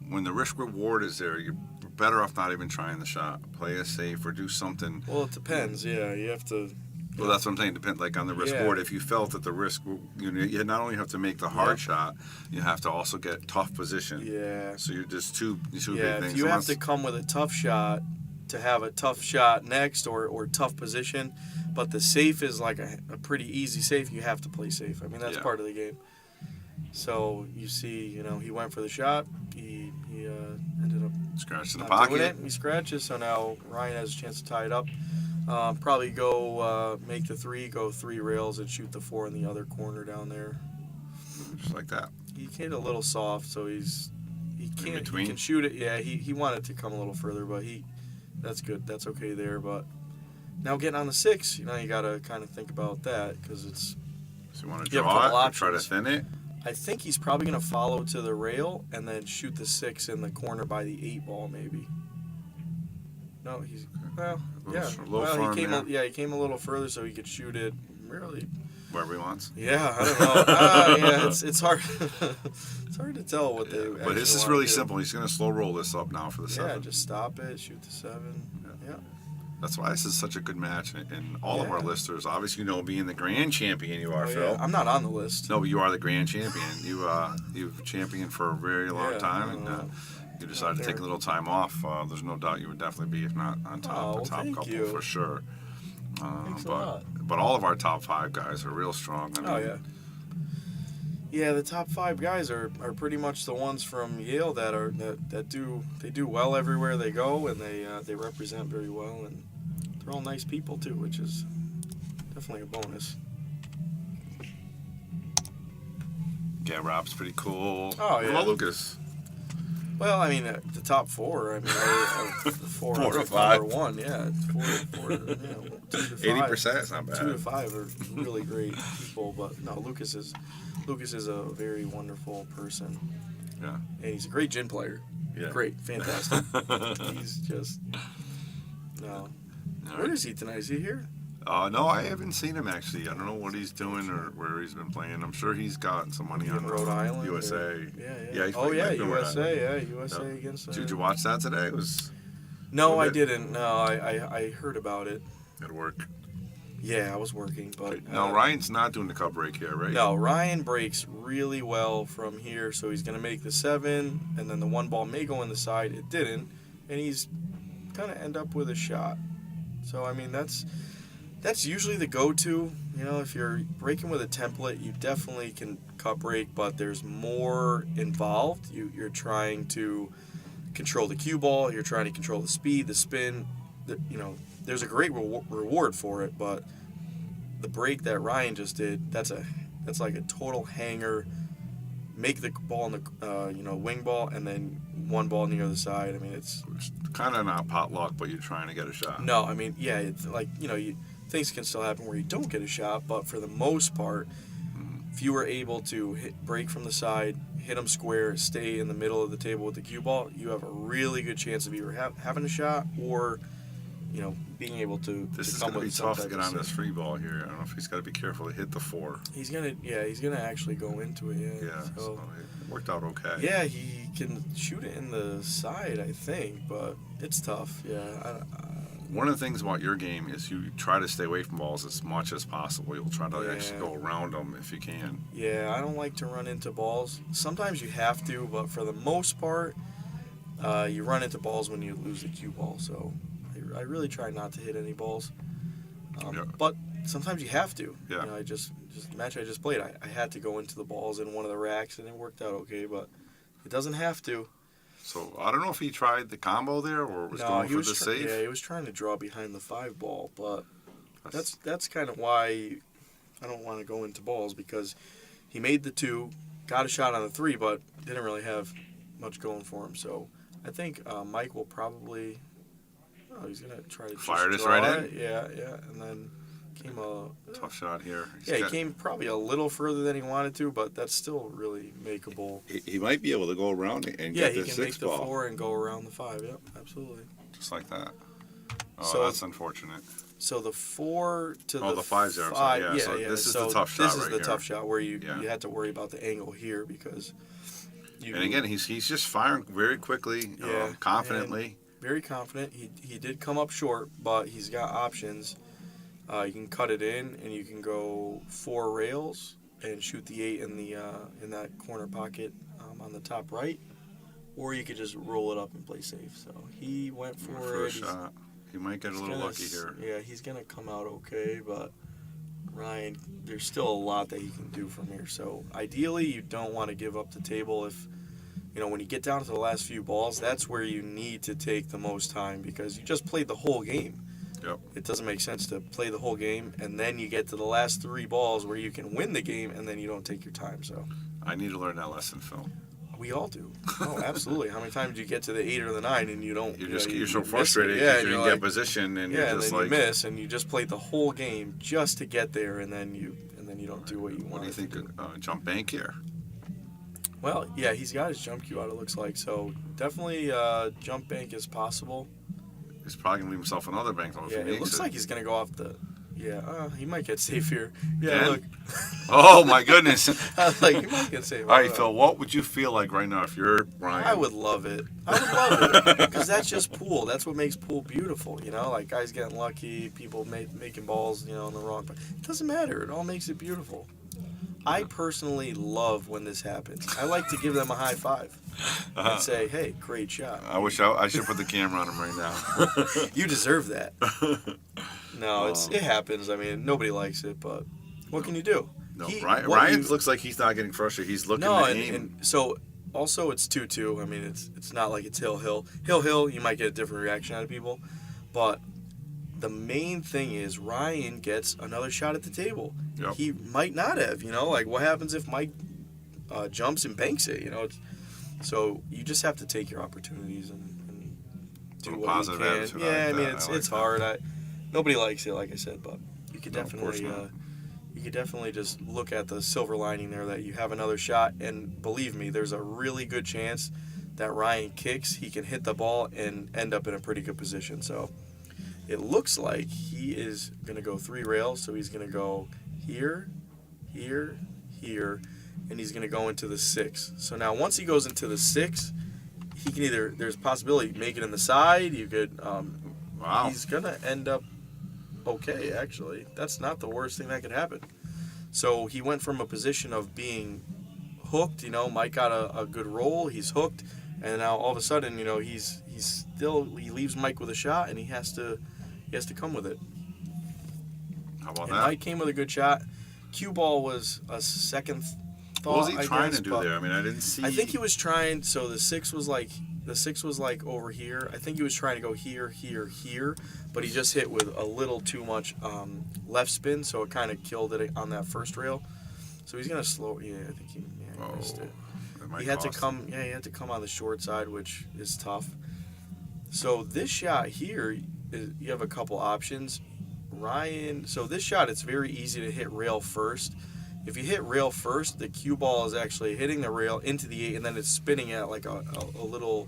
B: when the risk reward is there, you're better off not even trying the shot. Play it safe or do something.
D: Well, it depends. Yeah, you have to.
B: Well, that's what I'm saying. Depend like on the risk
D: Yeah.
B: reward. If you felt that the risk, you not only have to make the hard shot, you have to also get tough position.
D: Yeah.
B: So you're just two big
D: Yeah.
B: things.
D: If you have
B: Unless-
D: to come with a tough shot to have a tough shot next or tough position, but the safe is like a pretty easy safe. You have to play safe. I mean, that's
B: Yeah.
D: part of the game. So you see, he went for the shot. He ended up
B: scratch in the
D: not doing
B: pocket.
D: it. He scratches. So now Ryan has a chance to tie it up. Probably go make the 3, go 3 rails, and shoot the 4 in the other corner down there.
B: Just like that.
D: He hit a little soft, so he
B: between?
D: can shoot it. Yeah, he wanted to come a little further, but that's good. That's okay there. But now getting on the 6, you gotta kind of think about that because it's.
B: So you want to
D: You have a
B: draw it
D: couple
B: or try to
D: options.
B: thin it?
D: I think he's probably gonna follow to the rail and then shoot the 6 in the corner by the 8 ball maybe. No, he's well,
B: A
D: yeah.
B: little
D: Well,
B: firm
D: he came
B: there.
D: he came a little further so he could shoot it. Really.
B: Wherever he wants.
D: Yeah, I don't know. Yeah, it's hard. It's hard to tell what they.
B: But this is
D: actually
B: really
D: wanna do.
B: simple. He's going to slow roll this up now for the 7.
D: Yeah, just stop it, shoot the 7. Yeah.
B: That's why this is such a good match. And all of our
D: Yeah.
B: listers, obviously, being the grand champion you are,
D: Oh,
B: Phil.
D: yeah. I'm not on the list.
B: No, but you are the grand champion. You've championed for a very long
D: Yeah,
B: time,
D: I
B: and
D: know.
B: you decided to take a little time off. There's no doubt you would definitely be, if not on top,
D: Oh,
B: a top
D: thank
B: couple
D: you.
B: for sure.
C: Thanks a lot.
B: But all of our top 5 guys are real strong. I mean,
D: Oh yeah. Yeah, the top 5 guys are pretty much the ones from Yale that do well everywhere they go, and they represent very well, and they're all nice people too, which is definitely a bonus.
B: Yeah, Rob's pretty cool.
D: Oh,
B: What
D: yeah.
B: about Lucas?
D: Well, I mean, the top 4. I mean, the 4
B: 4 to
D: are
B: 5.
D: number 1. Yeah, 4 2 to 5.
B: 80% is not bad.
D: 2 to 5 are really great people, but no, Lucas is a very wonderful person.
B: Yeah.
D: And he's a great gin player.
B: Yeah.
D: Great, fantastic. He's just no.
B: All
D: Where
B: right.
D: is he tonight? Is he here?
B: No, I haven't seen him actually. I don't know what he's doing or where he's been playing. I'm sure he's gotten some money
D: In
B: on
D: Rhode Island?
B: USA.
D: or- Yeah.
B: he's
D: Oh
B: playing
D: yeah,
B: back in Rhode
D: USA.
B: Island.
D: Yeah, USA
B: Yeah.
D: against.
B: Did you watch that today? It was
D: No,
B: a
D: I
B: bit?
D: didn't. No, I heard about it.
B: at work.
D: Yeah, I was working, but
B: Now Ryan's not doing the cup break here, right?
D: no, Ryan breaks really well from here, so he's gonna make the 7, and then the 1 ball may go in the side. It didn't, and he's gonna end up with a shot. So I mean, that's usually the go-to. If you're breaking with a template, you definitely can cut break, but there's more involved. You're trying to control the cue ball. You're trying to control the speed, the spin. There's a great reward for it, but the break that Ryan just did, that's like a total hanger. Make the ball in the wing ball, and then 1 ball on the other side. I mean, it's
B: Kind of not potluck, but you're trying to get a shot.
D: no. I mean, yeah, it's like things can still happen where you don't get a shot, but for the most part, if you were able to break from the side, hit them square, stay in the middle of the table with the cue ball, you have a really good chance of either having a shot or being able to
B: This is
D: come
B: going to be
D: with some
B: tough to
D: type
B: get
D: of
B: on this
D: save.
B: free ball here. I don't know if he's got to be careful to hit the 4.
D: He's gonna actually go into it. Yeah.
B: Yeah, so
D: So,
B: it worked out okay.
D: yeah, he can shoot it in the side, I think, but it's tough. Yeah.
B: One of the things about your game is you try to stay away from balls as much as possible. You'll try to actually go around them if you can.
D: Yeah, I don't like to run into balls. Sometimes you have to, but for the most part, you run into balls when you lose the cue ball. So I really try not to hit any balls.
B: Yeah.
D: But sometimes you have to.
B: Yeah.
D: Just the match I just played, I had to go into the balls in one of the racks, and it worked out okay. But it doesn't have to.
B: So I don't know if he tried the combo there or was going for the save.
D: Yeah, he was trying to draw behind the 5 ball, but that's kind of why I don't want to go into balls, because he made the 2, got a shot on the 3, but didn't really have much going for him. So I think Mike will probably. Oh, he's gonna try to
B: Fire
D: just
B: this right
D: draw
B: in?
D: it. Yeah, and then came a.
B: Tough shot here.
D: He came probably a little further than he wanted to, but that's still really makeable.
B: He might be able to go around and
D: Yeah,
B: get
D: he
B: the
D: can
B: 6
D: make the
B: ball
D: 4 and go around the 5. Yep, absolutely.
B: just like that. Oh,
D: So-
B: that's unfortunate.
D: So the 4 to
B: Oh,
D: the
B: the 5's there, I'm
D: 5,
B: sorry. Yeah, so this is
D: so
B: the tough shot
D: This is
B: right
D: the
B: here.
D: tough shot where you
B: Yeah.
D: had to worry about the angle here, because you
B: And again, he's just firing very quickly,
D: Yeah,
B: confidently.
D: very confident. He did come up short, but he's got options. You can cut it in, and you can go 4 rails and shoot the 8 in that corner pocket on the top right, or you could just roll it up and play safe. So he went for
B: First
D: it.
B: shot. He might get a
D: He's
B: little
D: gonna
B: lucky here.
D: Yeah, he's gonna come out okay, but Ryan, there's still a lot that he can do from here. So ideally, you don't want to give up the table. If when you get down to the last few balls, that's where you need to take the most time, because you just played the whole game.
B: Yep.
D: It doesn't make sense to play the whole game and then you get to the last 3 balls where you can win the game and then you don't take your time. So
B: I need to learn that lesson, Phil.
D: we all do. Oh, absolutely. How many times do you get to the 8 or the 9 and you don't?
B: You're
D: you
B: so
D: miss it?
B: frustrated
D: Yeah,
B: because
D: and
B: you
D: you're
B: didn't
D: like,
B: get position and
D: yeah,
B: you're
D: and
B: just
D: then
B: like,
D: you miss, and you just played the whole game just to get there, and then you don't do what you want.
B: what do you think?
D: To do.
B: Jump bank here.
D: Well, yeah, he's got his jump cue out. It looks like, so definitely jump bank is possible.
B: He's probably gonna leave himself another bank though. If
D: Yeah,
B: he
D: it
B: makes
D: looks like he's gonna go off the. Yeah, he might get safe here. Yeah,
B: Again?
D: look.
B: Oh my goodness!
D: I was like, he might get safe.
B: All right, Phil. What would you feel like right now if you're Ryan?
D: I would love it. I would love it, because that's just pool. That's what makes pool beautiful. Like guys getting lucky, people making balls, in the wrong. But it doesn't matter. It all makes it beautiful. I personally love when this happens. I like to give them a high five and say, "Hey, great shot."
B: I wish I should put the camera on him right now.
D: You deserve that. No, it happens. I mean, nobody likes it, but what can you do?
B: No, Ryan looks like he's not getting frustrated. He's looking to aim.
D: And so also it's 2-2. I mean, it's not like it's hill. Hill, you might get a different reaction out of people, but the main thing is Ryan gets another shot at the table.
B: Yep.
D: He might not have, like what happens if Mike jumps and banks it, so you just have to take your opportunities and do
B: Little
D: what
B: positive
D: you can.
B: attitude.
D: Yeah, I mean
B: I
D: it's
B: like
D: hard. Nobody likes it, like I said, but you could
B: No, of course
D: definitely
B: not.
D: you could definitely just look at the silver lining there, that you have another shot, and believe me, there's a really good chance that Ryan kicks, he can hit the ball and end up in a pretty good position. So it looks like he is going to go 3 rails, so he's going to go here, here, here, and he's going to go into the 6. So now once he goes into the 6, he can either, there's a possibility, make it in the side, you could,
B: Wow.
D: he's going to end up okay, actually. That's not the worst thing that could happen. So he went from a position of being hooked, Mike got a good roll, he's hooked, and now all of a sudden, he leaves Mike with a shot, and he has to come with it.
B: How about
D: And
B: that?
D: Mike came with a good shot. Cue ball was a second thought.
B: What was he
D: I
B: trying
D: guess,
B: to do
D: but
B: there? I mean, I didn't see.
D: I think he was trying. So the 6 was like over here. I think he was trying to go here, here, here, but he just hit with a little too much left spin, so it kind of killed it on that first rail. So he's gonna slow. Yeah, I think he missed it.
B: That might
D: He had to
B: cost
D: come.
B: him.
D: Yeah, he had to come on the short side, which is tough. So this shot here, you have a couple options. Ryan. So this shot, it's very easy to hit rail first. If you hit rail first, the cue ball is actually hitting the rail into the 8, and then it's spinning at like a little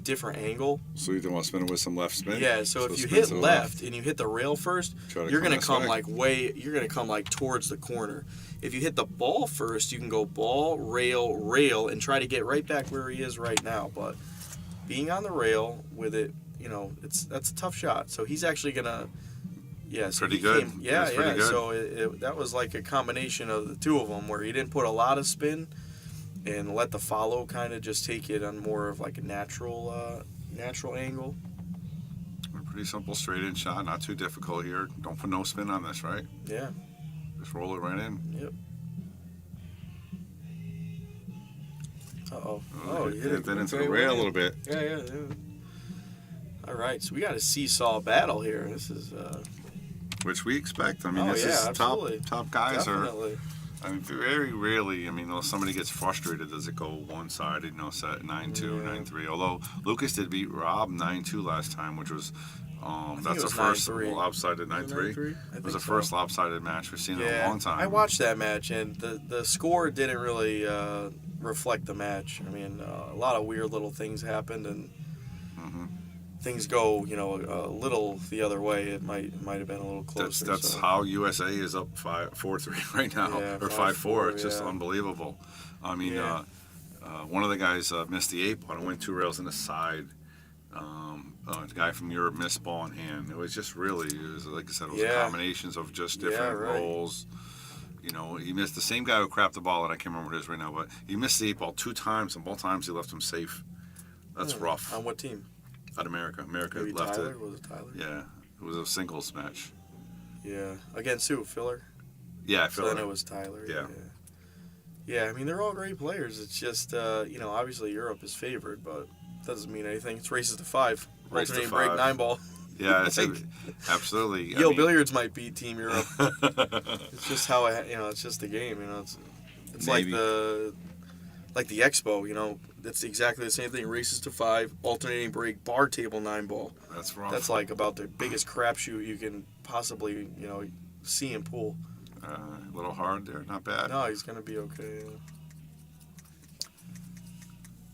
D: different angle.
B: So you don't want to spin it with some left spin?
D: Yeah, so if you
B: spin
D: hit
B: to the
D: left and you hit the rail first,
B: Try to
D: you're
B: come
D: gonna
B: this
D: come
B: way.
D: you're gonna come like towards the corner. If you hit the ball first, you can go ball, rail, rail, and try to get right back where he is right now. But being on the rail with it, that's a tough shot. So he's actually gonna, so
B: Pretty
D: he
B: good.
D: Yeah,
B: That's pretty good.
D: So that was like a combination of the two of them where he didn't put a lot of spin and let the follow kind of just take it on more of like a natural angle.
B: A pretty simple straight in shot, not too difficult here. Don't put no spin on this, right?
D: Yeah.
B: Just roll it right in.
D: Yep. Uh-oh.
B: Oh,
D: you hit it
B: then into the
D: okay,
B: rail a
D: well,
B: little bit.
D: Yeah. All right, so we got a seesaw battle here. This is
B: Which we expect. I mean,
D: Oh,
B: this
D: yeah,
B: is
D: absolutely.
B: top guys
D: definitely.
B: I mean, very rarely, somebody gets frustrated, does it go one-sided, set 9-2,
D: Yeah.
B: 9-3. Although Lucas did beat Rob 9-2 last time, which was,
D: think
B: that's
D: it
B: the
D: was
B: first
D: 9-3.
B: lopsided
D: Was it
B: 9-3.
D: 9-3?
B: It was the first lopsided match we've seen in a long time.
D: I watched that match, and the score didn't really reflect the match. I mean, a lot of weird little things happened, and things go, a little the other way. It might have been a little closer.
B: That's
D: so.
B: how USA is up 4-3 right now,
D: Yeah,
B: or
D: 5-4,
B: 5-4. It's just
D: yeah.
B: unbelievable. I mean,
D: Yeah.
B: one of the guys missed the 8 ball and went 2 rails in the side. The guy from Europe missed ball in hand. It was just really, like I said, it was
D: Yeah.
B: combinations of just different
D: right.
B: rolls. He missed the same guy who crapped the ball, and I can't remember what it is right now, but he missed the 8 ball 2 times, and both times he left him safe. That's rough.
D: On what team?
B: At America. America
D: Maybe
B: left
D: Tyler?
B: it.
D: Was it Tyler?
B: Yeah. It was a singles match.
D: Yeah. Against who? Filler?
B: Yeah, I
D: So
B: feel
D: then it was Tyler.
B: Yeah.
D: Yeah, I mean, they're all great players. It's just, obviously Europe is favored, but that doesn't mean anything. It's races to 5.
B: Race to
D: Alternating break
B: 5.
D: 9 ball.
B: Yeah, it's
D: Like,
B: absolutely.
D: Yale Billiards might beat Team Europe. It's just how it's just the game. It's like
B: Maybe.
D: the Expo. That's exactly the same thing. Races to 5, alternating break, bar table 9 ball.
B: That's rough.
D: That's like about the biggest crapshoot you can possibly see in pool.
B: A little hard there, not bad.
D: No, he's gonna be okay.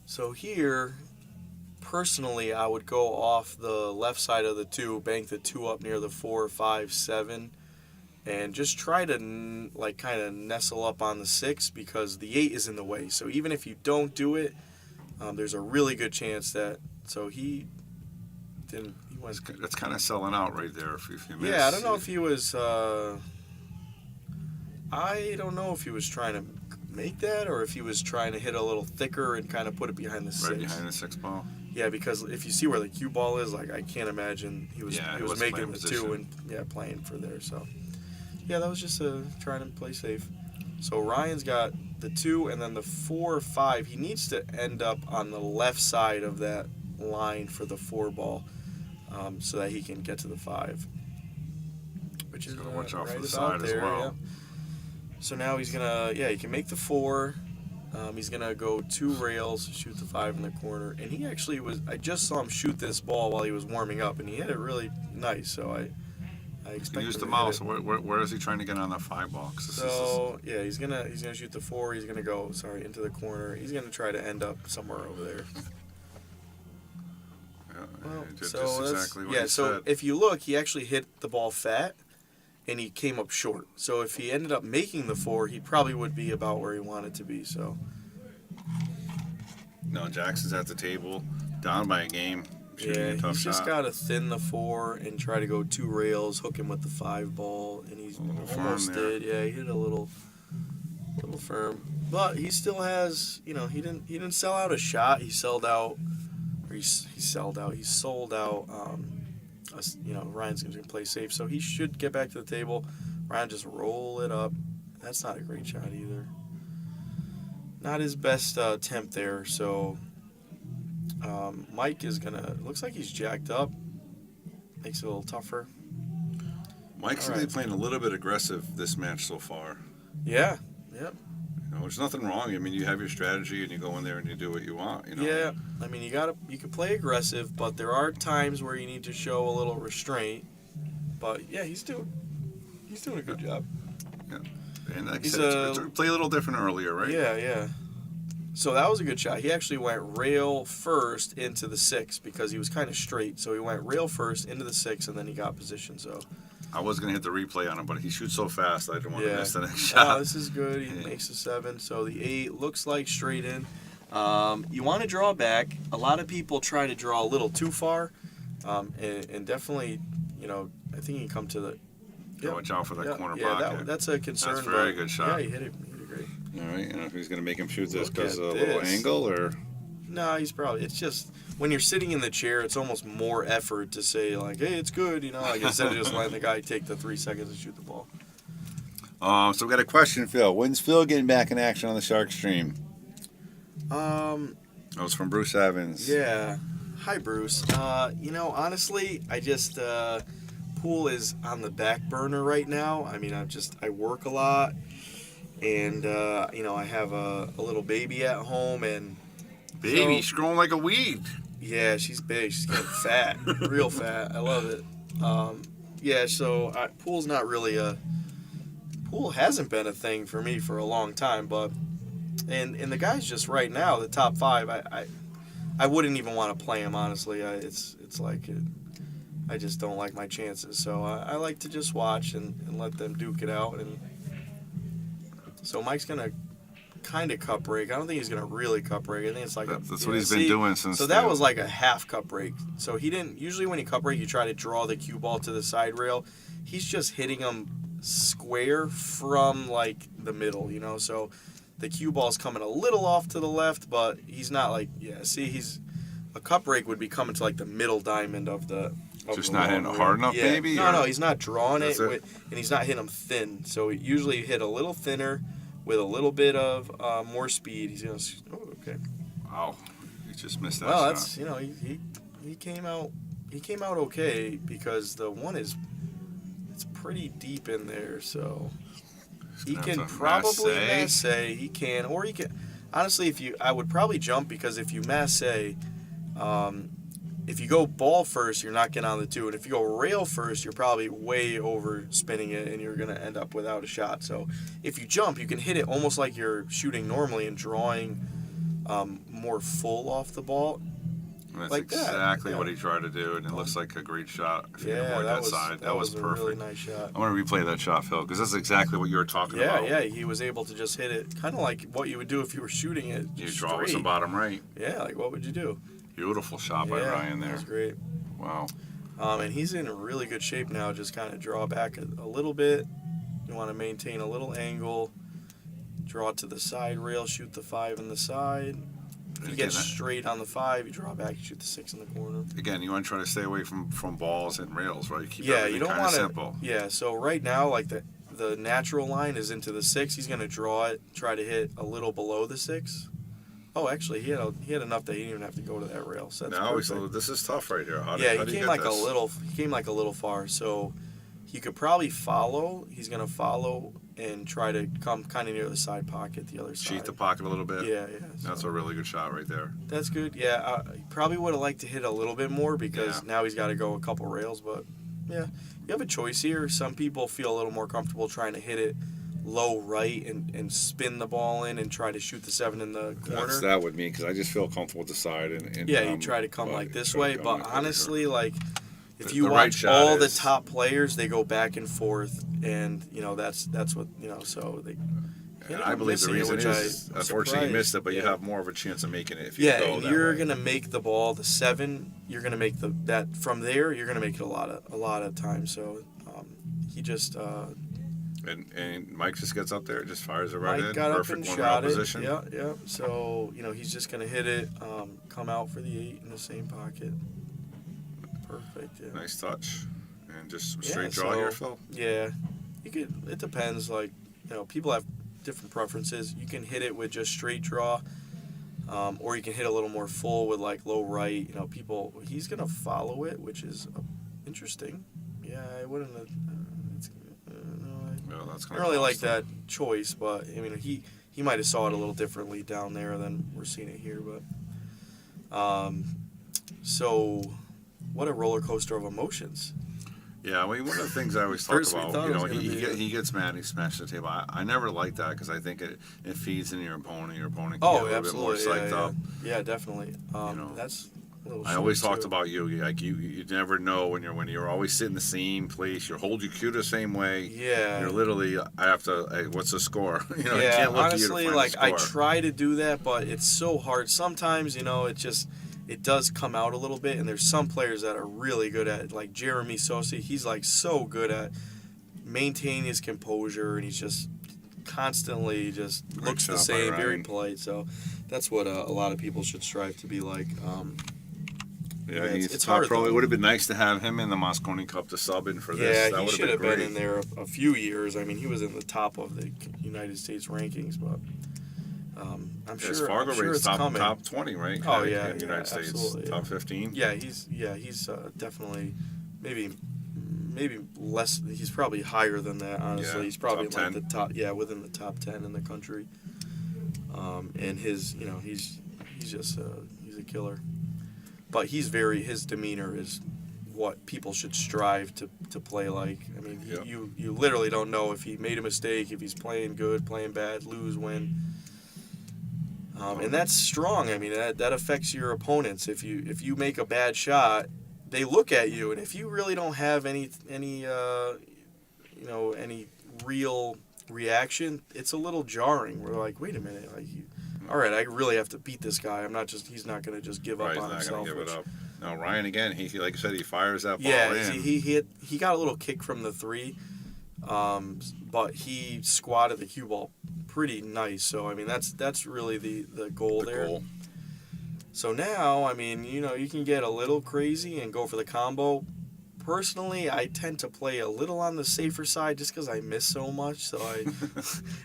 D: So here, personally, I would go off the left side of the 2, bank the 2 up near the 4, 5, 7, and just try to kind of nestle up on the 6 because the 8 is in the way. So even if you don't do it, there's a really good chance that. So he didn't. He was.
B: That's kind of selling out right there if you miss.
D: Yeah, I don't know if he was. I don't know if he was trying to make that or if he was trying to hit a little thicker and kind of put it behind the 6.
B: Right behind the 6 ball.
D: Yeah, because if you see where the cue ball is, I can't imagine he was
B: Yeah,
D: he
B: it
D: was
B: was
D: making
B: playing
D: the
B: position.
D: 2 and playing for there. So yeah, that was just trying to play safe. So Ryan's got the 2 and then the 4, 5. He needs to end up on the left side of that line for the 4 ball, so that he can get to the 5. Which is
B: Gotta watch out
D: right
B: for the
D: about
B: side as
D: there,
B: well.
D: yeah. So now he's gonna, he can make the 4. He's gonna go 2 rails, shoot the 5 in the corner, and he actually was. I just saw him shoot this ball while he was warming up, and he hit it really nice. So I expect.
B: Use
D: him
B: the
D: to
B: mouse.
D: hit it.
B: Where is he trying to get on that 5 ball? 'Cause this is-
D: So yeah, he's gonna shoot the 4. He's gonna go into the corner. He's gonna try to end up somewhere over there. Well,
B: just
D: so that's,
B: exactly what
D: yeah.
B: you
D: So
B: said.
D: if you look, he actually hit the ball fat, and he came up short. So if he ended up making the 4, he probably would be about where he wanted to be. So
B: No, Jackson's at the table, down by a game, shooting
D: yeah,
B: a tough
D: he's just
B: shot.
D: got to thin the 4 and try to go 2 rails, hook him with the 5 ball, and he's
B: A little firm
D: almost
B: there.
D: did. Yeah, he hit a little firm, but he still has. He didn't sell out a shot. He sold out. Or he sold out. He sold out. Ryan's going to play safe, so he should get back to the table. Ryan just roll it up. That's not a great shot either. Not his best attempt there. So Mike is gonna. Looks like he's jacked up. Makes it a little tougher.
B: Mike's
D: All
B: really
D: right.
B: playing a little bit aggressive this match so far.
D: Yeah. Yep.
B: There's nothing wrong. I mean, you have your strategy and you go in there and you do what you want.
D: Yeah. I mean, you can play aggressive, but there are times where you need to show a little restraint. But yeah, he's doing a good job.
B: And like I
D: He's
B: said, play a little different earlier, right?
D: Yeah. So that was a good shot. He actually went rail first into the 6 because he was kind of straight. So he went rail first into the 6, and then he got position. So
B: I was going to hit the replay on him, but he shoots so fast I didn't want to
D: yeah.
B: miss the next shot.
D: This is good. He makes the 7. So the 8 looks like straight in. You want to draw back. A lot of people try to draw a little too far, and definitely, I think you come to the.
B: Yeah, watch out for that corner
D: yeah,
B: pocket.
D: That's a concern.
B: That's a very good shot.
D: Yeah, he hit it great.
B: All right, and if he's going to make him shoot this
D: Look
B: because
D: at
B: of a little
D: this.
B: angle, or
D: No, he's probably. It's just when you're sitting in the chair, it's almost more effort to say like, "Hey, it's good," like instead of just letting the guy take the 3 seconds to shoot the ball.
B: So we got a question, Phil. When's Phil getting back in action on the Shark Stream? That was from Bruce Evans.
D: Yeah. Hi, Bruce. Honestly, I just pool is on the back burner right now. I mean, I work a lot, and I have a little baby at home, and
B: Baby, she's growing like a weed.
D: yeah, she's big. She's getting fat, real fat. I love it. So pool's not really pool hasn't been a thing for me for a long time, but and the guys just right now, the top 5, I wouldn't even want to play them, honestly. It's like I just don't like my chances. So I like to just watch and let them duke it out. And so Mike's going to kind of cup break. I don't think he's going to really cup break. I think it's like
B: that's what he's been doing since.
D: So that was like a half cup break. So he didn't. Usually when you cup break, you try to draw the cue ball to the side rail. He's just hitting them square from like the middle, So the cue ball's coming a little off to the left, but he's not like, he's a cup break would be coming to like the middle diamond of the.
B: Just not hitting it hard enough, maybe?
D: No, he's not drawing it,
B: it?
D: and he's not hitting them thin. So usually hit a little thinner with a little bit of more speed. He's gonna. Oh, okay.
B: Wow, he just missed that.
D: Well,
B: shot.
D: that's he came out. He came out okay because the one it's pretty deep in there, so. He can probably masse. He can, or he can. Honestly, I would probably jump because if you masse, if you go ball first, you're not getting on the 2, and if you go rail first, you're probably way over spinning it, and you're gonna end up without a shot. So, if you jump, you can hit it almost like you're shooting normally and drawing more full off the ball.
B: That's
D: like that.
B: exactly what he tried to do, and it looks like a great shot. If you can avoid that side, that was perfect.
D: A really nice shot.
B: I want to replay that shot, Phil, because that's exactly what you were talking about.
D: Yeah, he was able to just hit it, kind of like what you would do if you were shooting it.
B: You draw
D: straight.
B: with the bottom right.
D: Yeah, like what would you do?
B: Beautiful shot by Ryan there.
D: That was great.
B: Wow.
D: And he's in really good shape now. Just kind of draw back a little bit. You want to maintain a little angle. Draw to the side rail. Shoot the 5 in the side. You get straight on the 5. You draw back. You shoot the 6 in the corner.
B: Again, you want to try to stay away from balls and rails, right? Keep
D: you
B: everything
D: don't
B: kind of
D: want to.
B: simple.
D: Yeah. So right now, like the natural line is into the 6. He's going to draw it. Try to hit a little below the 6. Oh, actually, he had enough that he didn't even have to go to that rail. So that's
B: so this is tough right here. How do
D: he
B: you
D: came
B: get
D: like
B: this?
D: He came like a little far, so he could probably follow. He's gonna follow and try to come kind of near the side pocket, the other side.
B: Cheat the pocket a little bit.
D: Yeah.
B: That's a really good shot right there.
D: That's good. Yeah, he probably would have liked to hit a little bit more because now he's got to go a couple rails. But yeah, you have a choice here. Some people feel a little more comfortable trying to hit it low right and spin the ball in and try to shoot the 7 in the corner.
B: That with me because I just feel comfortable with the side and
D: you try to come like this way. But honestly, like if you
B: the
D: watch
B: right
D: all the top players, they go back and forth, and that's what So they.
B: And I believe the reason is, unfortunately, you missed it, but you have more of a chance of making it if you go
D: and
B: that
D: you're
B: way.
D: gonna make the ball the 7. You're gonna make that from there. You're gonna make it a lot of times. So he just.
B: And Mike just gets up there, just fires it right
D: Mike
B: in.
D: got up
B: Perfect
D: and
B: one
D: shot it.
B: position.
D: Yeah. So he's just gonna hit it, come out for the 8 in the same pocket. Perfect. Yeah.
B: Nice touch, and just straight draw here, Phil.
D: Yeah, you could. It depends. Like people have different preferences. You can hit it with just straight draw, or you can hit a little more full with like low right. He's gonna follow it, which is interesting. Yeah, I wouldn't have.
B: Well, that's
D: I don't really like that choice, but I mean he might have saw it a little differently down there than we're seeing it here. But so what a roller coaster of emotions.
B: Yeah, I mean, one of the things I always talk
D: First we
B: about,
D: thought
B: you
D: it
B: know,
D: was gonna be
B: he gets mad, he smashes the table. I never like that because I think it feeds into your opponent. Your opponent can get a little
D: absolutely.
B: bit more psyched up.
D: Yeah, definitely.
B: know,
D: That's a little
B: I always
D: short,
B: talked
D: too.
B: about you. Like you never know when you're always sitting the same place. You hold your cue the same way.
D: Yeah.
B: You're literally. I have to. Hey, what's the score? You know,
D: Yeah,
B: I can't look
D: honestly,
B: at you to find
D: like
B: the
D: I
B: score.
D: try to do that, but it's so hard. Sometimes, it does come out a little bit, and there's some players that are really good at it. Like Jeremy Sosi, he's like so good at maintaining his composure, and he's just constantly just
B: Great
D: looks the
B: shot by
D: same, very
B: Ryan.
D: polite. So that's what a lot of people should strive to be like.
B: Yeah,
D: Yeah,
B: he's
D: it's
B: top
D: hard,
B: pro.
D: though.
B: It would have been nice to have him in the Moscone Cup to sub in for this.
D: Yeah,
B: That
D: he
B: would
D: should
B: have
D: have been
B: great.
D: in there a few years. I mean, he was in the top of the United States rankings, but I'm
B: His
D: sure,
B: Fargo
D: I'm sure
B: rate's
D: it's
B: top
D: coming.
B: 20, right?
D: Oh,
B: In
D: yeah,
B: the United States,
D: absolutely,
B: top
D: yeah.
B: 15.
D: Yeah, he's definitely maybe less. He's probably higher than that. Honestly,
B: Yeah,
D: he's probably
B: top
D: like the top. Yeah, within the top 10 in the country. And his, he's just he's a killer. But his demeanor is what people should strive to play like. I mean,
B: Yep.
D: you literally don't know if he made a mistake, if he's playing good, playing bad, lose, win. And that's strong. I mean, that affects your opponents. If you make a bad shot, they look at you, and if you really don't have any real reaction, it's a little jarring. We're like, wait a minute, like, all right, I really have to beat this guy. He's not going to just give
B: Right,
D: up
B: he's
D: on
B: not
D: himself.
B: going to give
D: which-
B: it up. No, Ryan again. He like I said, he fires that ball
D: Yeah,
B: in.
D: he got a little kick from the 3, but he squatted the cue ball pretty nice. So I mean, that's really the goal
B: the
D: there.
B: goal.
D: So now, I mean, you can get a little crazy and go for the combo. Personally, I tend to play a little on the safer side just because I miss so much. So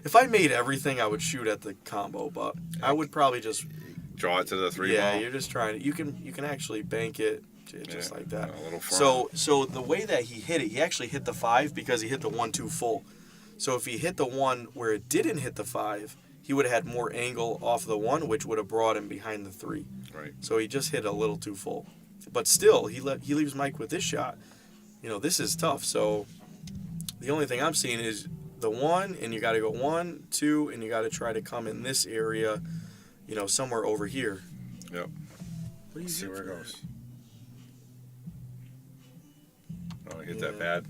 D: if I made everything, I would shoot at the combo, but I would probably just
B: Draw it to the 3
D: yeah.
B: ball.
D: You're just trying to. You can actually bank it just like that.
B: A little firm.
D: So the way that he hit it, he actually hit the 5 because he hit the 1-2 full. So if he hit the 1 where it didn't hit the 5, he would have had more angle off the 1, which would have brought him behind the 3.
B: Right.
D: So he just hit a little too full. But still, he leaves Mike with this shot. This is tough. So the only thing I'm seeing is the 1, and you got to go 1, 2, and you got to try to come in this area, somewhere over here.
B: Yep.
D: What do you
B: Let's see
D: do
B: where it
D: for
B: goes. Oh, he hit
D: Yeah.
B: that bad.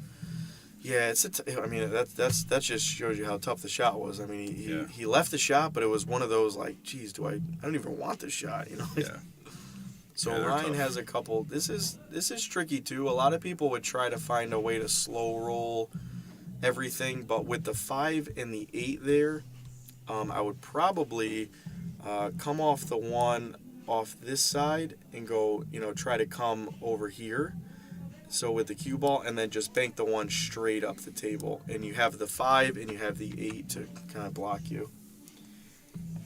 D: Yeah, I mean, that just shows you how tough the shot was. I mean,
B: Yeah.
D: he left the shot, but it was one of those like, geez, I don't even want this shot,
B: Yeah.
D: So
B: Yeah, they're
D: Ryan
B: tough.
D: has a couple. This is tricky too. A lot of people would try to find a way to slow roll everything, but with the 5 and the 8 there, I would probably come off the 1 off this side and go, try to come over here. So with the cue ball, and then just bank the 1 straight up the table, and you have the 5 and you have the 8 to kind of block you.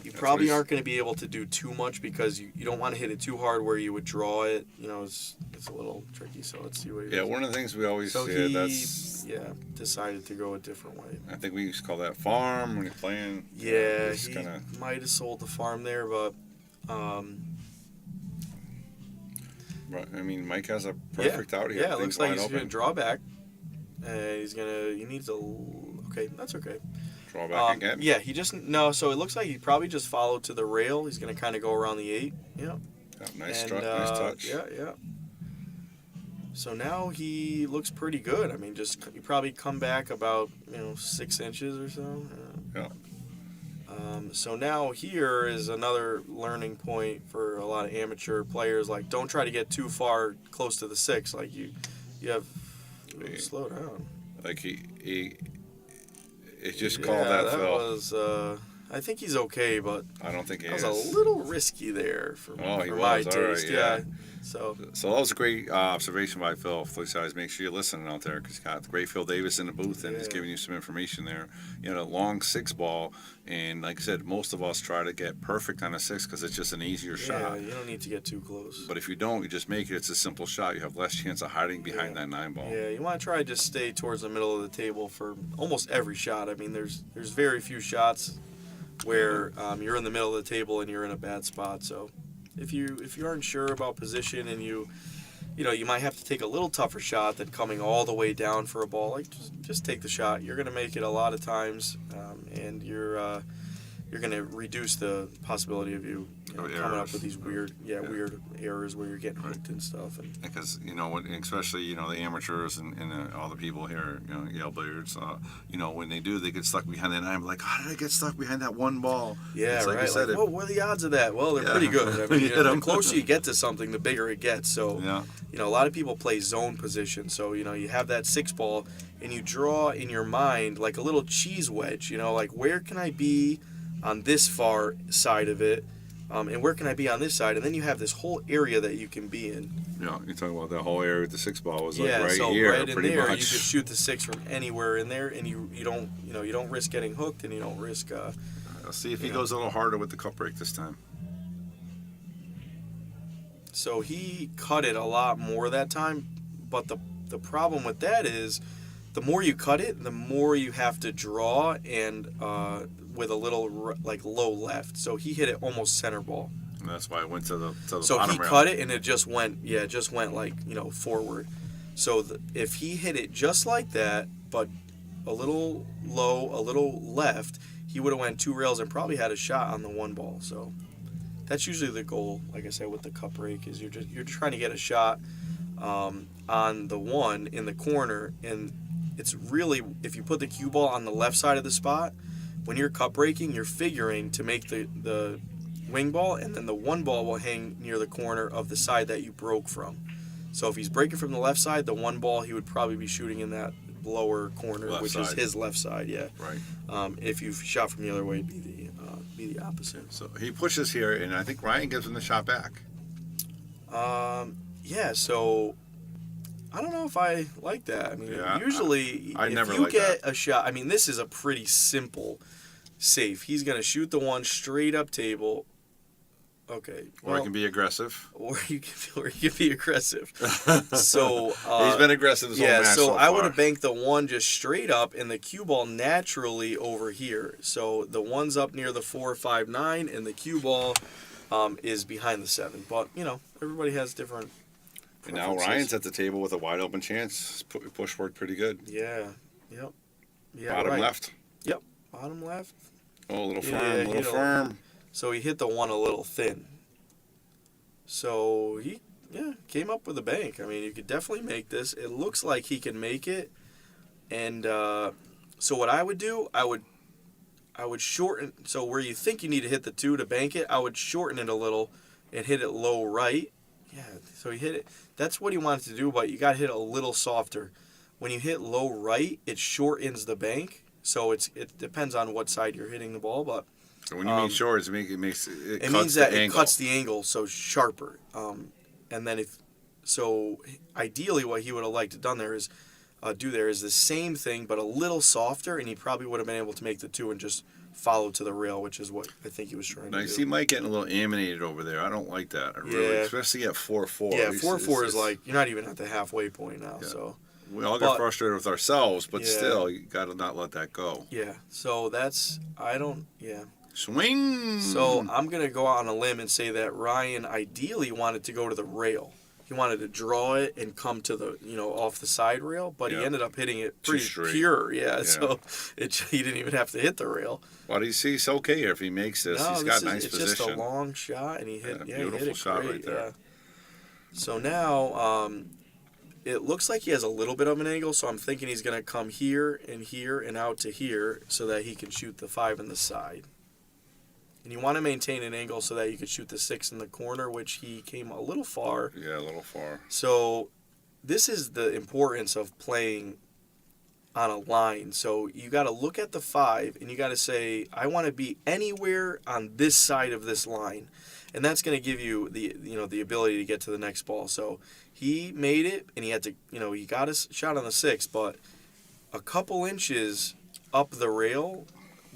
D: You
B: That's
D: probably
B: what he's-
D: aren't going to be able to do too much because you don't want to hit it too hard where you would draw it. It's a little tricky. So let's see what he
B: Yeah,
D: does.
B: one of the things we always
D: So
B: say,
D: he
B: that's
D: decided to go a different way.
B: I think we used to call that farm when you're playing.
D: Yeah,
B: Just
D: he
B: kinda,
D: might have sold the farm there, but
B: I mean, Mike has a perfect out here.
D: yeah, it
B: Things
D: looks like
B: wide
D: he's going to
B: open.
D: draw back. He needs okay, that's okay.
B: Draw back again.
D: Yeah, so it looks like he probably just followed to the rail. He's going to kind of go around the 8. Yeah.
B: Yeah, nice
D: And,
B: struck, nice touch.
D: Yeah. So now he looks pretty good. I mean, you probably come back about 6 inches or so.
B: Yeah.
D: So now here is another learning point for a lot of amateur players. Like, don't try to get too far close to the 6. Like you have slow down.
B: Like he just called that Phil.
D: Was. I think he's okay, but
B: I don't think he
D: that
B: is.
D: was a little risky there for
B: He
D: my
B: was, all right,
D: taste.
B: yeah.
D: So
B: So that was a great observation by Phil. Please guys, make sure you're listening out there because he's got the great Phil Davis in the booth and he's
D: Yeah.
B: giving you some information there. A long 6 ball, and like I said, most of us try to get perfect on a 6 because it's just an easier shot.
D: you don't need to get too close.
B: But if you don't, you just make it. It's a simple shot. You have less chance of hiding behind that 9 ball.
D: Yeah, you want to try to just stay towards the middle of the table for almost every shot. I mean, there's very few shots where you're in the middle of the table and you're in a bad spot. So if you aren't sure about position and you you might have to take a little tougher shot than coming all the way down for a ball. Like, just take the shot. You're going to make it a lot of times, and you're going to reduce the possibility of you coming up with these weird errors where you're getting hooked and stuff. And
B: Because especially the amateurs and all the people here, Yale Billiards, when they do, they get stuck behind that. I'm like, how did I get stuck behind that one ball?
D: yeah,
B: it's
D: right.
B: like you said,
D: what are the odds of that? Well, they're pretty good. I mean, the closer you get to something, the bigger it gets. So, a lot of people play zone position. So, you have that 6 ball, and you draw in your mind like a little cheese wedge. Like, where can I be on this far side of it, and where can I be on this side? And then you have this whole area that you can be in.
B: Yeah, you're talking about that whole area with the 6 ball was
D: Yeah,
B: like
D: so
B: here,
D: right in
B: pretty
D: there,
B: much.
D: you could shoot the 6 from anywhere in there, and you don't risk getting hooked, and you don't risk.
B: Let's see if he goes a little harder with the cup break this time.
D: So he cut it a lot more that time, but the problem with that is, the more you cut it, the more you have to draw and with a little low left. So he hit it almost center ball.
B: And that's why I went to the
D: So
B: bottom
D: he
B: rail.
D: cut it and it just went forward. So if he hit it just like that, but a little low, a little left, he would have went 2 rails and probably had a shot on the 1 ball. So that's usually the goal. Like I said, with the cup break, is you're trying to get a shot on the 1 in the corner, and it's really, if you put the cue ball on the left side of the spot, when you're cup breaking, you're figuring to make the wing ball, and then the 1 ball will hang near the corner of the side that you broke from. So if he's breaking from the left side, the 1 ball he would probably be shooting in that lower corner,
B: Left
D: which
B: side.
D: is his left side. Yeah.
B: Right.
D: If you shot from the other way, it'd be the opposite.
B: So he pushes here, and I think Ryan gives him the shot back.
D: Yeah. So I don't know if I like that. I mean, usually
B: I
D: if
B: never
D: you
B: like
D: get a shot, I mean, this is a pretty simple safe. He's gonna shoot the 1 straight up table. Okay.
B: Or he can be aggressive.
D: Or you can be aggressive. So
B: he's been aggressive this whole match
D: so I
B: far.
D: would have banked the 1 just straight up, and the cue ball naturally over here. So the 1's up near the 4, 5, 9, and the cue ball is behind the 7. But everybody has different.
B: And now Ryan's at the table with a wide open chance. Push worked pretty good.
D: Yeah. Yep. Yeah.
B: Bottom left.
D: Yep. Bottom left.
B: Oh, a little
D: Yeah,
B: firm, little firm.
D: So he hit the 1 a little thin. So he came up with a bank. I mean, you could definitely make this. It looks like he can make it. And so what I would do, I would shorten. So where you think you need to hit the 2 to bank it, I would shorten it a little and hit it low right. Yeah, so he hit it. That's what he wanted to do, but you got to hit it a little softer. When you hit low right, it shortens the bank. So it depends on what side you're hitting the ball, but
B: So when you mean short, it
D: means
B: cuts
D: that
B: the
D: it
B: angle.
D: cuts the angle so sharper. And then ideally what he would have liked to done there is the same thing but a little softer, and he probably would have been able to make the 2 and just follow to the rail, which is what I think he was trying to do.
B: I see Mike getting a little animated over there. I don't like that. I really, especially at 4-4.
D: Yeah, 4-4 is like you're not even at the halfway point now.
B: Yeah.
D: So
B: we all get frustrated with ourselves, but
D: Yeah.
B: still, you got to not let that go.
D: yeah, so
B: Swing.
D: So I'm gonna go out on a limb and say that Ryan ideally wanted to go to the rail. He wanted to draw it and come to the off the side rail, but he ended up hitting it pretty
B: straight.
D: pure. Yeah, so he didn't even have to hit the rail.
B: But he's okay here if he makes this.
D: No,
B: He's got nice
D: it's
B: position.
D: just a long shot, and he hit.
B: Yeah,
D: He
B: beautiful
D: hit it
B: shot
D: great,
B: right there.
D: Yeah. So now it looks like he has a little bit of an angle. So I'm thinking he's gonna come here and out to here so that he can shoot the 5 in the side. And you want to maintain an angle so that you could shoot the 6 in the corner, which he came a little far.
B: Yeah, a little far.
D: So this is the importance of playing on a line. So you got to look at the 5 and you got to say, I want to be anywhere on this side of this line. And that's going to give you the ability to get to the next ball. So he made it, and he had to, he got a shot on the 6, but a couple inches up the rail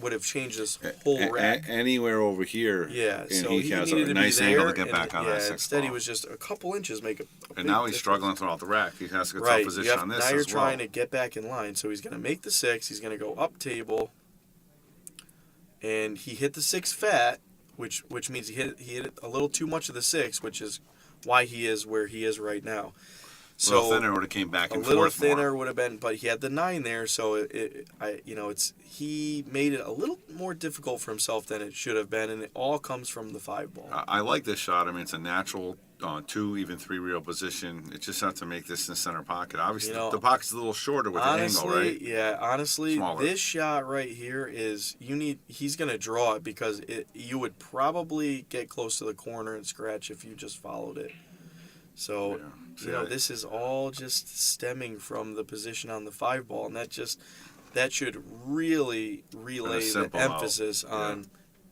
D: would have changed this whole rack.
B: Anywhere over here.
D: Yeah,
B: and
D: so
B: he has
D: needed
B: a
D: to
B: nice
D: be
B: angle
D: there,
B: to get back on that 6
D: instead
B: ball.
D: he was just a couple inches make a
B: And
D: big
B: now he's
D: difference.
B: struggling throughout the rack. He has to get
D: Right,
B: tough position on this
D: now you're
B: as well.
D: trying to get back in line. So he's going to make the 6. He's going to go up table, and he hit the 6 fat, which means he hit it a little too much of the 6, which is why he is where he is right now.
B: A little thinner would have came back and forth more.
D: A little thinner would have been, but he had the 9 there, so he made it a little more difficult for himself than it should have been, and it all comes from the 5 ball.
B: I like this shot. I mean, it's a natural 2, even 3 reel position. It just has to make this in the center pocket. Obviously, the pocket's a little shorter with the angle, right?
D: Yeah, honestly,
B: Smaller.
D: this shot right here is he's going to draw it because you would probably get close to the corner and scratch if you just followed it. So, this is all just stemming from the position on the 5 ball, and that should really relay the emphasis on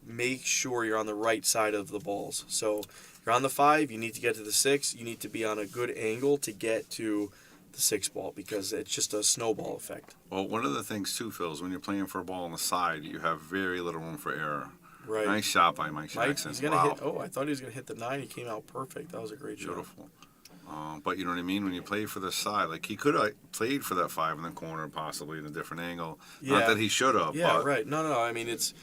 D: make sure you're on the right side of the balls. So, you're on the 5, you need to get to the 6, you need to be on a good angle to get to the 6 ball because it's just a snowball effect.
B: Well, one of the things, too, Phil, is when you're playing for a ball on the side, you have very little room for error.
D: Right.
B: Nice shot by Mike Jackson.
D: He's gonna hit. Oh, I thought he was gonna hit the 9. He came out perfect. That was a great shot.
B: Beautiful. But you know what I mean? When you play for the side, like he could have played for that 5 in the corner, possibly in a different angle.
D: Yeah.
B: Not that he should have.
D: Yeah,
B: but
D: right. No. I mean, it's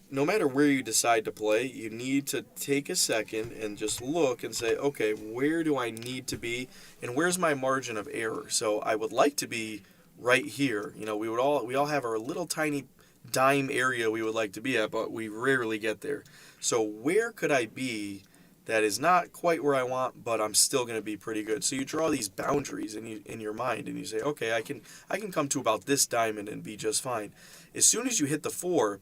D: no matter where you decide to play, you need to take a second and just look and say, okay, where do I need to be, and where's my margin of error? So I would like to be right here. We all have our little tiny dime area we would like to be at, but we rarely get there. So where could I be that is not quite where I want, but I'm still going to be pretty good? So you draw these boundaries in your mind, and you say, okay, I can come to about this diamond and be just fine. As soon as you hit the 4,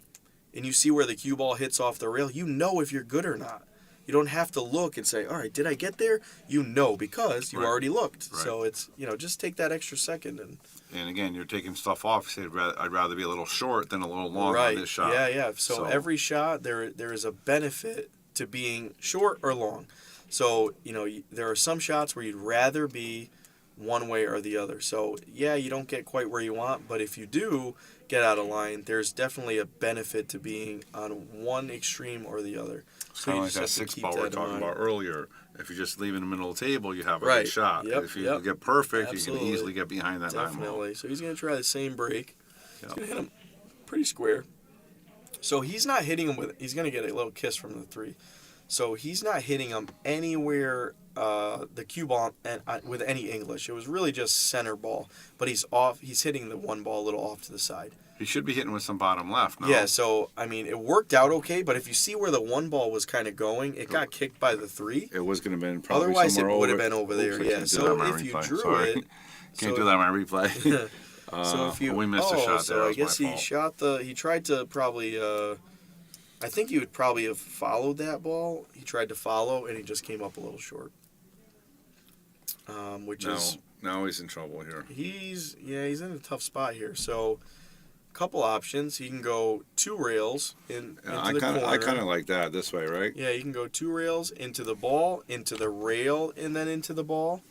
D: and you see where the cue ball hits off the rail, you know if you're good or not. You don't have to look and say, all right, did I get there? You know because you already looked.
B: Right.
D: So it's, just take that extra second.
B: And again, you're taking stuff off. You say, I'd rather be a little short than a little long on this shot.
D: Yeah. So every shot, there is a benefit to being short or long. So, there are some shots where you'd rather be one way or the other. So, yeah, you don't get quite where you want, but if you do get out of line, there's definitely a benefit to being on one extreme or the other.
B: It's kind of like that 6 ball we were talking about earlier. If you just leave in the middle of the table, you have a good shot.
D: Yep,
B: if you get perfect,
D: Absolutely.
B: you can easily get behind that 9 ball.
D: Definitely. So he's going to try the same break. He's going to hit him pretty square. So he's not hitting him he's going to get a little kiss from the 3. So he's not hitting him anywhere the cue ball with any English. It was really just center ball, but he's off. He's hitting the 1 ball a little off to the side.
B: He should be hitting with some bottom left, no?
D: Yeah, so, I mean, it worked out okay, but if you see where the 1 ball was kind of going, it got kicked by the 3.
B: It was going to have been probably
D: Otherwise,
B: somewhere
D: it would have
B: over.
D: been over there,
B: Oops,
D: yeah. So if you drew it...
B: Can't do that on my replay.
D: So if you...
B: we missed a shot there.
D: So I guess
B: he
D: he tried to probably... I think he would probably have followed that ball. He tried to follow, and he just came up a little short.
B: Now he's in trouble here.
D: He's in a tough spot here. So, a couple options. He can go 2 rails into the corner.
B: I kind of like that this way, right?
D: Yeah, you can go 2 rails into the ball, into the rail, and then into the ball.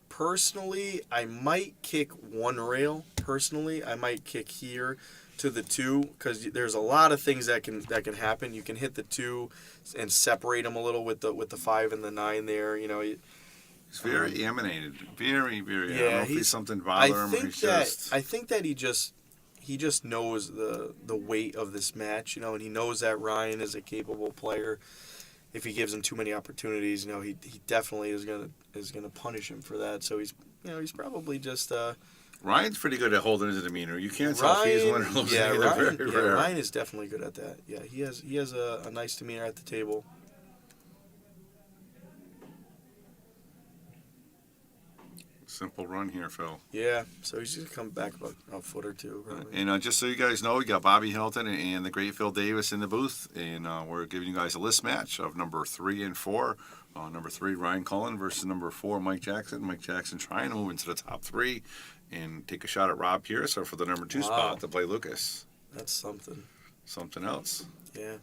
D: Personally, I might kick 1 rail. Personally, I might kick here to the 2 because there's a lot of things that can happen. You can hit the 2 and separate them a little with the 5 and the 9 there.
B: He's very emanated, very, very.
D: Yeah,
B: I don't know if he's something bothering him.
D: I think that he just knows the weight of this match, and he knows that Ryan is a capable player. If he gives him too many opportunities, he definitely is gonna punish him for that. So he's probably just.
B: Ryan's pretty good at holding his demeanor. You can't tell if he's winning or losing.
D: Ryan is definitely good at that. Yeah, he has a nice demeanor at the table.
B: Simple run here, Phil.
D: Yeah, so he's just come back about a foot or 2. Probably.
B: And just so you guys know, we got Bobby Hilton and the great Phil Davis in the booth, and we're giving you guys a list match of number 3 and 4. Number 3, Ryan Cullen versus number 4, Mike Jackson. Mike Jackson trying to move into the top 3 and take a shot at Rob Pierce for the number 2 spot to play Lucas.
D: That's something.
B: Something else.
D: Yeah.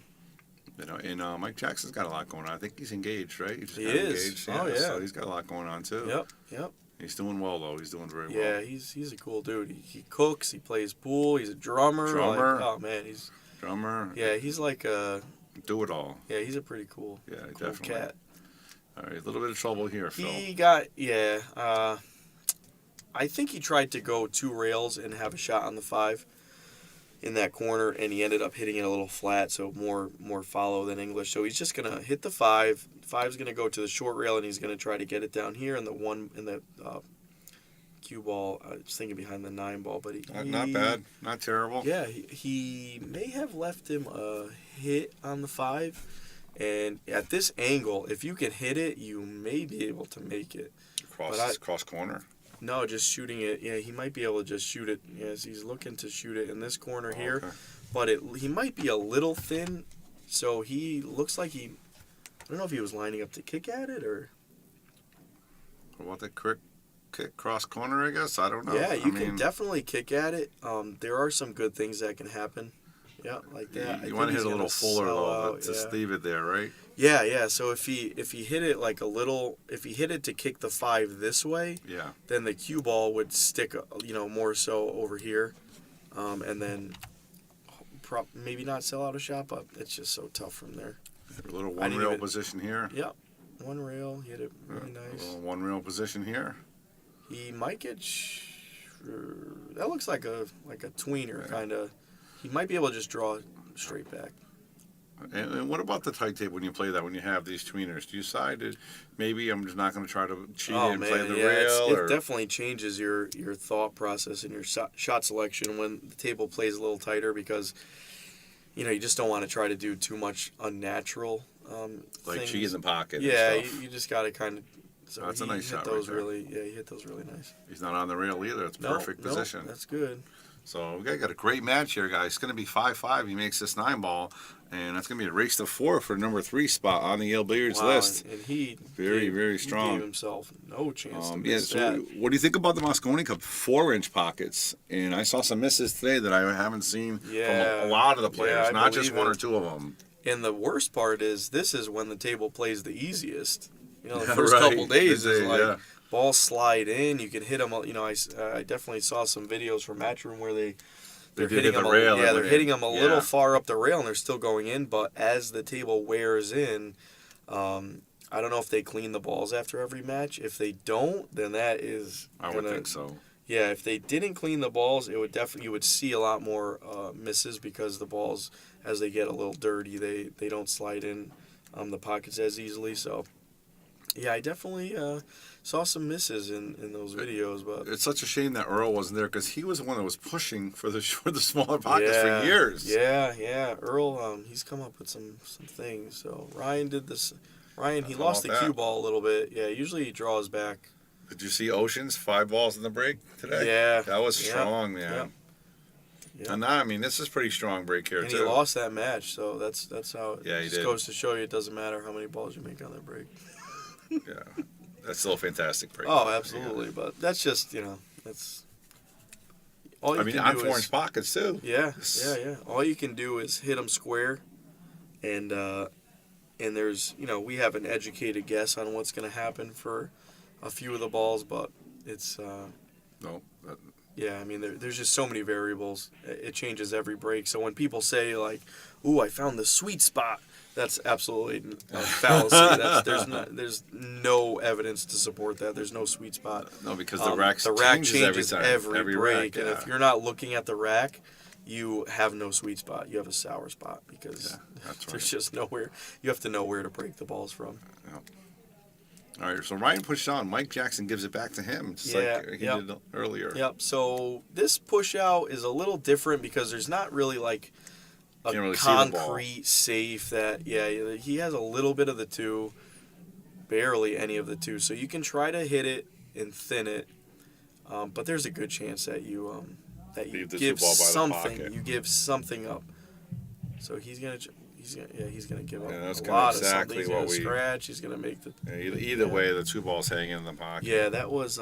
B: And Mike Jackson's got a lot going on. I think he's engaged, right?
D: He is.
B: Engaged.
D: Oh, yeah.
B: So he's got a lot going on, too.
D: Yep.
B: He's doing well, though. He's doing very well.
D: Yeah, he's a cool dude. He cooks. He plays pool. He's a drummer. Oh, man.
B: Drummer.
D: Yeah, he's like a...
B: Do it all.
D: Yeah, he's a pretty cool,
B: definitely.
D: Cat.
B: All right, a little bit of trouble here, Phil.
D: I think he tried to go 2 rails and have a shot on the 5. in that corner, and he ended up hitting it a little flat, so more follow than English. So he's just gonna hit the 5. 5's gonna go to the short rail, and he's gonna try to get it down here in the one in the cue ball. I was thinking behind the 9 ball, but
B: Not bad, not terrible.
D: Yeah, he may have left him a hit on the 5, and at this angle, if you can hit it, you may be able to make it.
B: Cross corner.
D: No, just shooting it. Yeah, he might be able to just shoot it. Yes, he's looking to shoot it in this corner here,
B: Okay.
D: but he might be a little thin, so he looks like I don't know if he was lining up to kick at it or.
B: What about the quick kick cross corner? I guess I don't know.
D: Yeah, you can definitely kick at it. There are some good things that can happen. Yeah, like that.
B: You want to hit a little fuller though, but just leave it there, right?
D: Yeah. So if he hit it like a little, if he hit it to kick the 5 this way,
B: Yeah.
D: then the cue ball would stick, more so over here, and then maybe not sell out a shot, but it's just so tough from there.
B: A little one rail position here.
D: Yep, one rail, hit it really nice.
B: A little one rail position here.
D: He might get. That looks like a tweener kind of. He might be able to just draw straight back.
B: And what about the tight tape when you play that? When you have these tweeners, do you decide that maybe I'm just not going to try to cheat and play the rail?
D: It definitely changes your thought process and your shot selection when the table plays a little tighter because, you just don't want to try to do too much unnatural.
B: Like
D: things.
B: cheese in the pocket.
D: Yeah,
B: and stuff.
D: you just got to kind of. So
B: that's a nice shot.
D: Those
B: right there.
D: he hit those really nice.
B: He's not on the rail either. It's perfect position.
D: That's good.
B: So we got a great match here, guys. It's going to be 5-5. He makes this 9 ball, and that's going to be a race to 4 for number 3 spot on the Yale Billiards list.
D: And he
B: very strong.
D: He gave himself no chance to
B: Yeah.
D: miss
B: So
D: that.
B: what do you think about the Moscone Cup 4-inch pockets? And I saw some misses today that I haven't seen from a lot of the players,
D: I
B: not just
D: believe
B: one or
D: it.
B: two of them.
D: And the worst part is this is when the table plays the easiest. The
B: Yeah,
D: first
B: right.
D: couple days is like
B: Yeah.
D: balls slide in. You can hit them. I definitely saw some videos from Matchroom where they're
B: did
D: hitting
B: hit
D: them.
B: the rail.
D: They're hitting them a little
B: Yeah.
D: far up the rail, and they're still going in. But as the table wears in, I don't know if they clean the balls after every match. If they don't, then that is.
B: I would think so.
D: Yeah, if they didn't clean the balls, it would definitely you would see a lot more misses because the balls, as they get a little dirty, they don't slide in the pockets as easily. So, yeah, I definitely saw some misses in those videos. But
B: It's such a shame that Earl wasn't there because he was the one that was pushing for the smaller pockets for years.
D: Yeah. Earl, he's come up with some things. So Ryan did this. Ryan, he lost the cue ball a little bit. Yeah, usually he draws back.
B: Did you see Ocean's 5 balls in the break today?
D: Yeah.
B: That was strong, man.
D: Yep.
B: And I mean, this is pretty strong break here,
D: And
B: too.
D: he lost that match, so that's how it
B: Yeah, he
D: just
B: did.
D: goes to show you it doesn't matter how many balls you make on that break.
B: Yeah. That's still a fantastic break.
D: Oh, absolutely. But that's just, that's all you
B: I mean,
D: can
B: on
D: do
B: 4-inch
D: is,
B: pockets, too.
D: Yeah. All you can do is hit them square, and there's, we have an educated guess on what's going to happen for a few of the balls, but it's,
B: No.
D: yeah, I mean, there's just so many variables. It changes every break. So when people say, like, ooh, I found the sweet spot, that's absolutely a fallacy. There's no evidence to support that. There's no sweet spot.
B: No, because the rack
D: changes every break.
B: rack,
D: And if you're not looking at the rack, you have no sweet spot. You have a sour spot because
B: that's right.
D: there's just nowhere. You have to know where to break the balls from.
B: Yeah. All right, so Ryan pushed on. Mike Jackson gives it back to him, just like he did earlier.
D: Yep. So this push out is a little different because there's not really like a
B: Can't really see the ball.
D: concrete safe that he has a little bit of the two, barely any of the two. So you can try to hit it and thin it, but there's a good chance that you
B: Leave the
D: give
B: two ball by the
D: something.
B: pocket.
D: You give something up. So he's gonna give up
B: that's
D: a
B: kinda
D: lot
B: exactly
D: of something. He's
B: what
D: gonna
B: we-
D: scratch. He's gonna make the.
B: Yeah, either way, the 2 balls hanging in the pocket.
D: Yeah, that was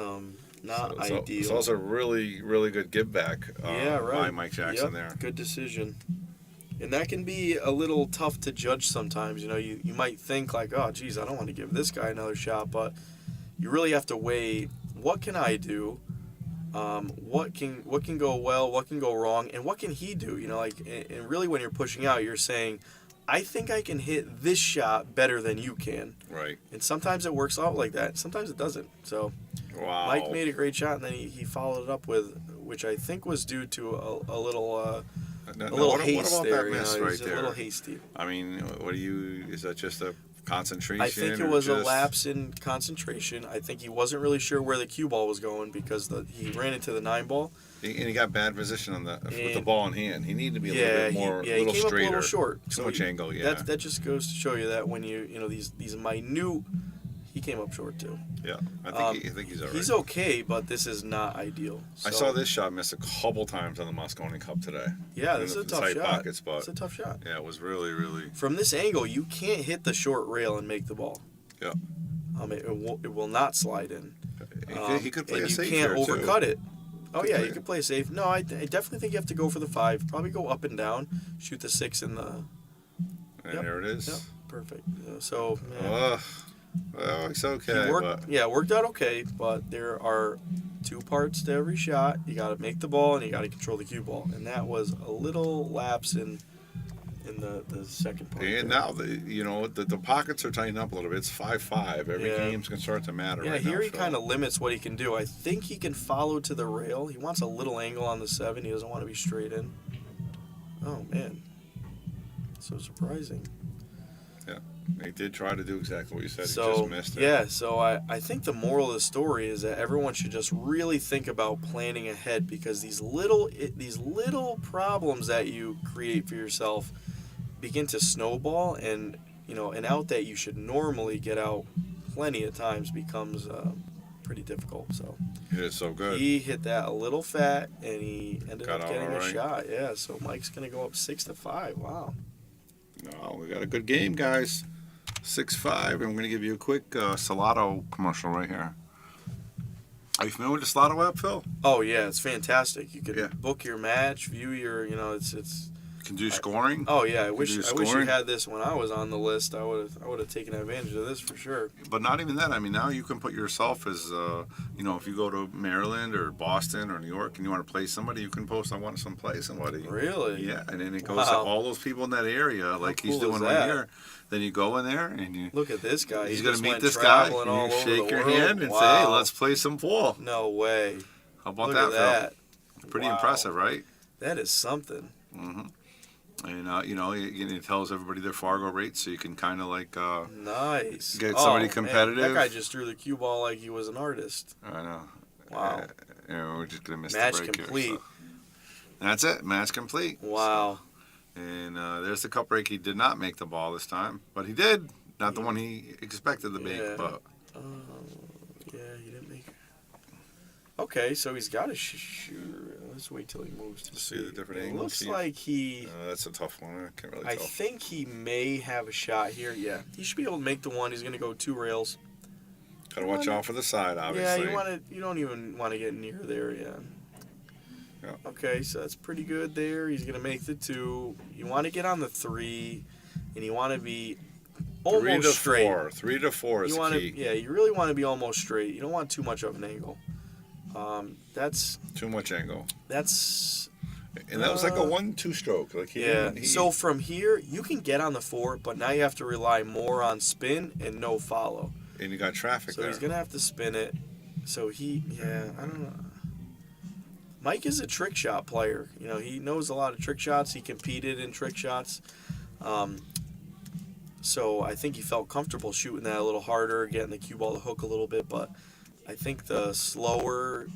D: not ideal.
B: It's also a really, really good give back by Mike Jackson
D: Yep,
B: there.
D: Good decision. And that can be a little tough to judge sometimes. You might think like, oh, geez, I don't want to give this guy another shot, but you really have to weigh what can I do, what can go well, what can go wrong, and what can he do. And really when you're pushing out, you're saying, I think I can hit this shot better than you can.
B: Right.
D: And sometimes it works out like that. Sometimes it doesn't. So
B: Wow.
D: Mike made a great shot, and then he followed it up with, which I think was due to a little
B: Now,
D: a little
B: what
D: haste
B: about
D: there.
B: that miss
D: You know,
B: right
D: he's a
B: there?
D: little hasty.
B: I mean, what do you? Is that just a concentration?
D: I think it
B: or
D: was a
B: just-
D: lapse in concentration. I think he wasn't really sure where the cue ball was going because he ran into the 9 ball.
B: And he got bad position with the
D: And-
B: ball in hand. He needed to be a little
D: Yeah,
B: bit more,
D: he
B: little
D: came up a
B: straighter.
D: little short.
B: Too
D: So
B: much angle. Yeah.
D: That just goes to show you that when you know these minute, he came up short too.
B: Yeah. I think he's all right.
D: He's okay, but this is not ideal.
B: I
D: So,
B: saw this shot miss a couple times on the Moscone Cup today.
D: Yeah,
B: In
D: this is
B: the
D: a tough
B: tight
D: shot.
B: pockets, but
D: It's a tough shot.
B: yeah, it was really, really.
D: From this angle, you can't hit the short rail and make the ball.
B: Yeah.
D: It will not slide in.
B: He could play
D: and
B: a
D: you
B: safe
D: can't
B: here, too.
D: overcut it. Oh
B: Could
D: yeah,
B: play
D: you
B: it.
D: could play safe. No, I definitely think you have to go for the 5. Probably go up and down, shoot the 6 in the.
B: And
D: Yep.
B: there it is.
D: Yep, perfect. So yeah.
B: Well, it's
D: He
B: okay.
D: worked,
B: But
D: it worked out okay, but there are 2 parts to every shot. You got to make the ball and you got to control the cue ball, and that was a little lapse in the second part.
B: and
D: there.
B: now the pockets are tightening up a little bit. It's 5-5. Every
D: Yeah.
B: game's gonna start to matter.
D: Yeah,
B: right
D: here
B: now,
D: he
B: Phil.
D: kind of limits what he can do. I think he can follow to the rail. He wants a little angle on the 7. He doesn't want to be straight in. Oh man, so surprising.
B: He did try to do exactly what you said. He
D: So
B: just missed it.
D: yeah, so I think the moral of the story is that everyone should just really think about planning ahead, because these little problems that you create for yourself begin to snowball, and an out that you should normally get out plenty of times becomes pretty difficult. So
B: He did so good.
D: he hit that a little fat, and he ended
B: Got
D: up
B: out
D: getting
B: all
D: a
B: right.
D: shot. Yeah, so Mike's gonna go up 6-5. Wow.
B: No, we got a good game, guys. 6-5, and we're going to give you a quick Salado commercial right here. Are you familiar with the Salado app, Phil?
D: Oh yeah, it's fantastic. You could
B: Yeah.
D: book your match, view your, it's.
B: You can do scoring.
D: Oh yeah, I wish
B: do
D: you
B: scoring.
D: had this when I was on the list. I would have taken advantage of this for sure.
B: But not even that. I mean, now you can put yourself as, if you go to Maryland or Boston or New York and you want to play somebody, you can post, I want some play somebody.
D: Really?
B: Yeah, and then it goes to
D: Wow.
B: all those people in that area, like he's
D: cool is
B: doing right
D: that?
B: here. Then you go in there and you.
D: Look at this guy.
B: He's
D: He
B: going
D: just
B: to meet
D: went
B: this guy,
D: traveling
B: and
D: all
B: you
D: over
B: shake
D: the
B: your
D: world.
B: hand and say,
D: Wow.
B: hey, let's play some ball.
D: No way.
B: How about
D: Look
B: that,
D: at that.
B: Phil? Pretty
D: Wow.
B: impressive, right?
D: That is something.
B: And, it tells everybody their Fargo rates, so you can kind of like,
D: Nice.
B: Get somebody
D: man,
B: competitive.
D: that guy just threw the cue ball like he was an artist.
B: I know.
D: Wow.
B: We're just going to miss
D: Match
B: the break
D: complete.
B: here. So. That's it. Match complete.
D: Wow.
B: And there's the cup break. He did not make the ball this time, but he did. Not the one he expected to make,
D: Yeah.
B: but
D: Yeah, he didn't make it. Okay, so he's got a shoot. Let's wait till he moves to
B: See the different
D: It
B: angles,
D: looks
B: see.
D: like he.
B: that's a tough one. I can't really
D: I
B: tell.
D: think he may have a shot here. Yeah, he should be able to make the one. He's going to go 2 rails.
B: Gotta watch out for the side, obviously.
D: Yeah, you don't even want to get near there. Yeah.
B: Yeah.
D: Okay, so that's pretty good there. He's going to make the 2. You want to get on the 3, and you want to be almost straight.
B: 3 to 4 is
D: You
B: the
D: want to,
B: key.
D: yeah, you really want to be almost straight. You don't want too much of an angle. That's
B: Too much angle.
D: and
B: And that was like a 1-2 stroke. Like
D: yeah. So from here, you can get on the 4, but now you have to rely more on spin and no follow.
B: and you got traffic
D: So
B: there.
D: he's gonna have to spin it. So I don't know. Mike is a trick shot player. He knows a lot of trick shots. He competed in trick shots. So I think he felt comfortable shooting that a little harder, getting the cue ball to hook a little bit. But I think the slower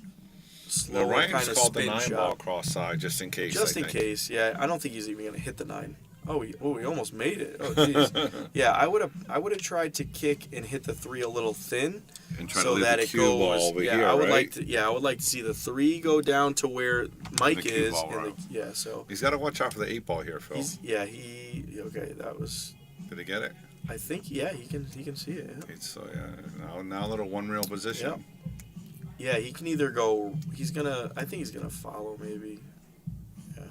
B: Ryan's
D: kind of
B: called the
D: spin
B: 9
D: shot.
B: ball cross side just in case.
D: Just
B: I
D: in
B: think.
D: case, yeah. I don't think he's even gonna hit the 9. Oh, he almost made it. Oh, jeez. Yeah, I would have tried to kick and hit the 3 a little thin,
B: And try to
D: so
B: leave
D: that
B: the
D: it
B: cue ball
D: goes.
B: over
D: Yeah,
B: here,
D: I would
B: right?
D: I would like to see the 3 go down to where Mike
B: cue
D: is.
B: ball
D: And
B: route.
D: so
B: He's got to watch out for the 8 ball here, Phil.
D: okay. That was.
B: Did he get it?
D: I think he can see it. Yeah.
B: So now a little 1 rail position.
D: Yep. Yeah, he can either go. I think he's gonna follow maybe. Yeah.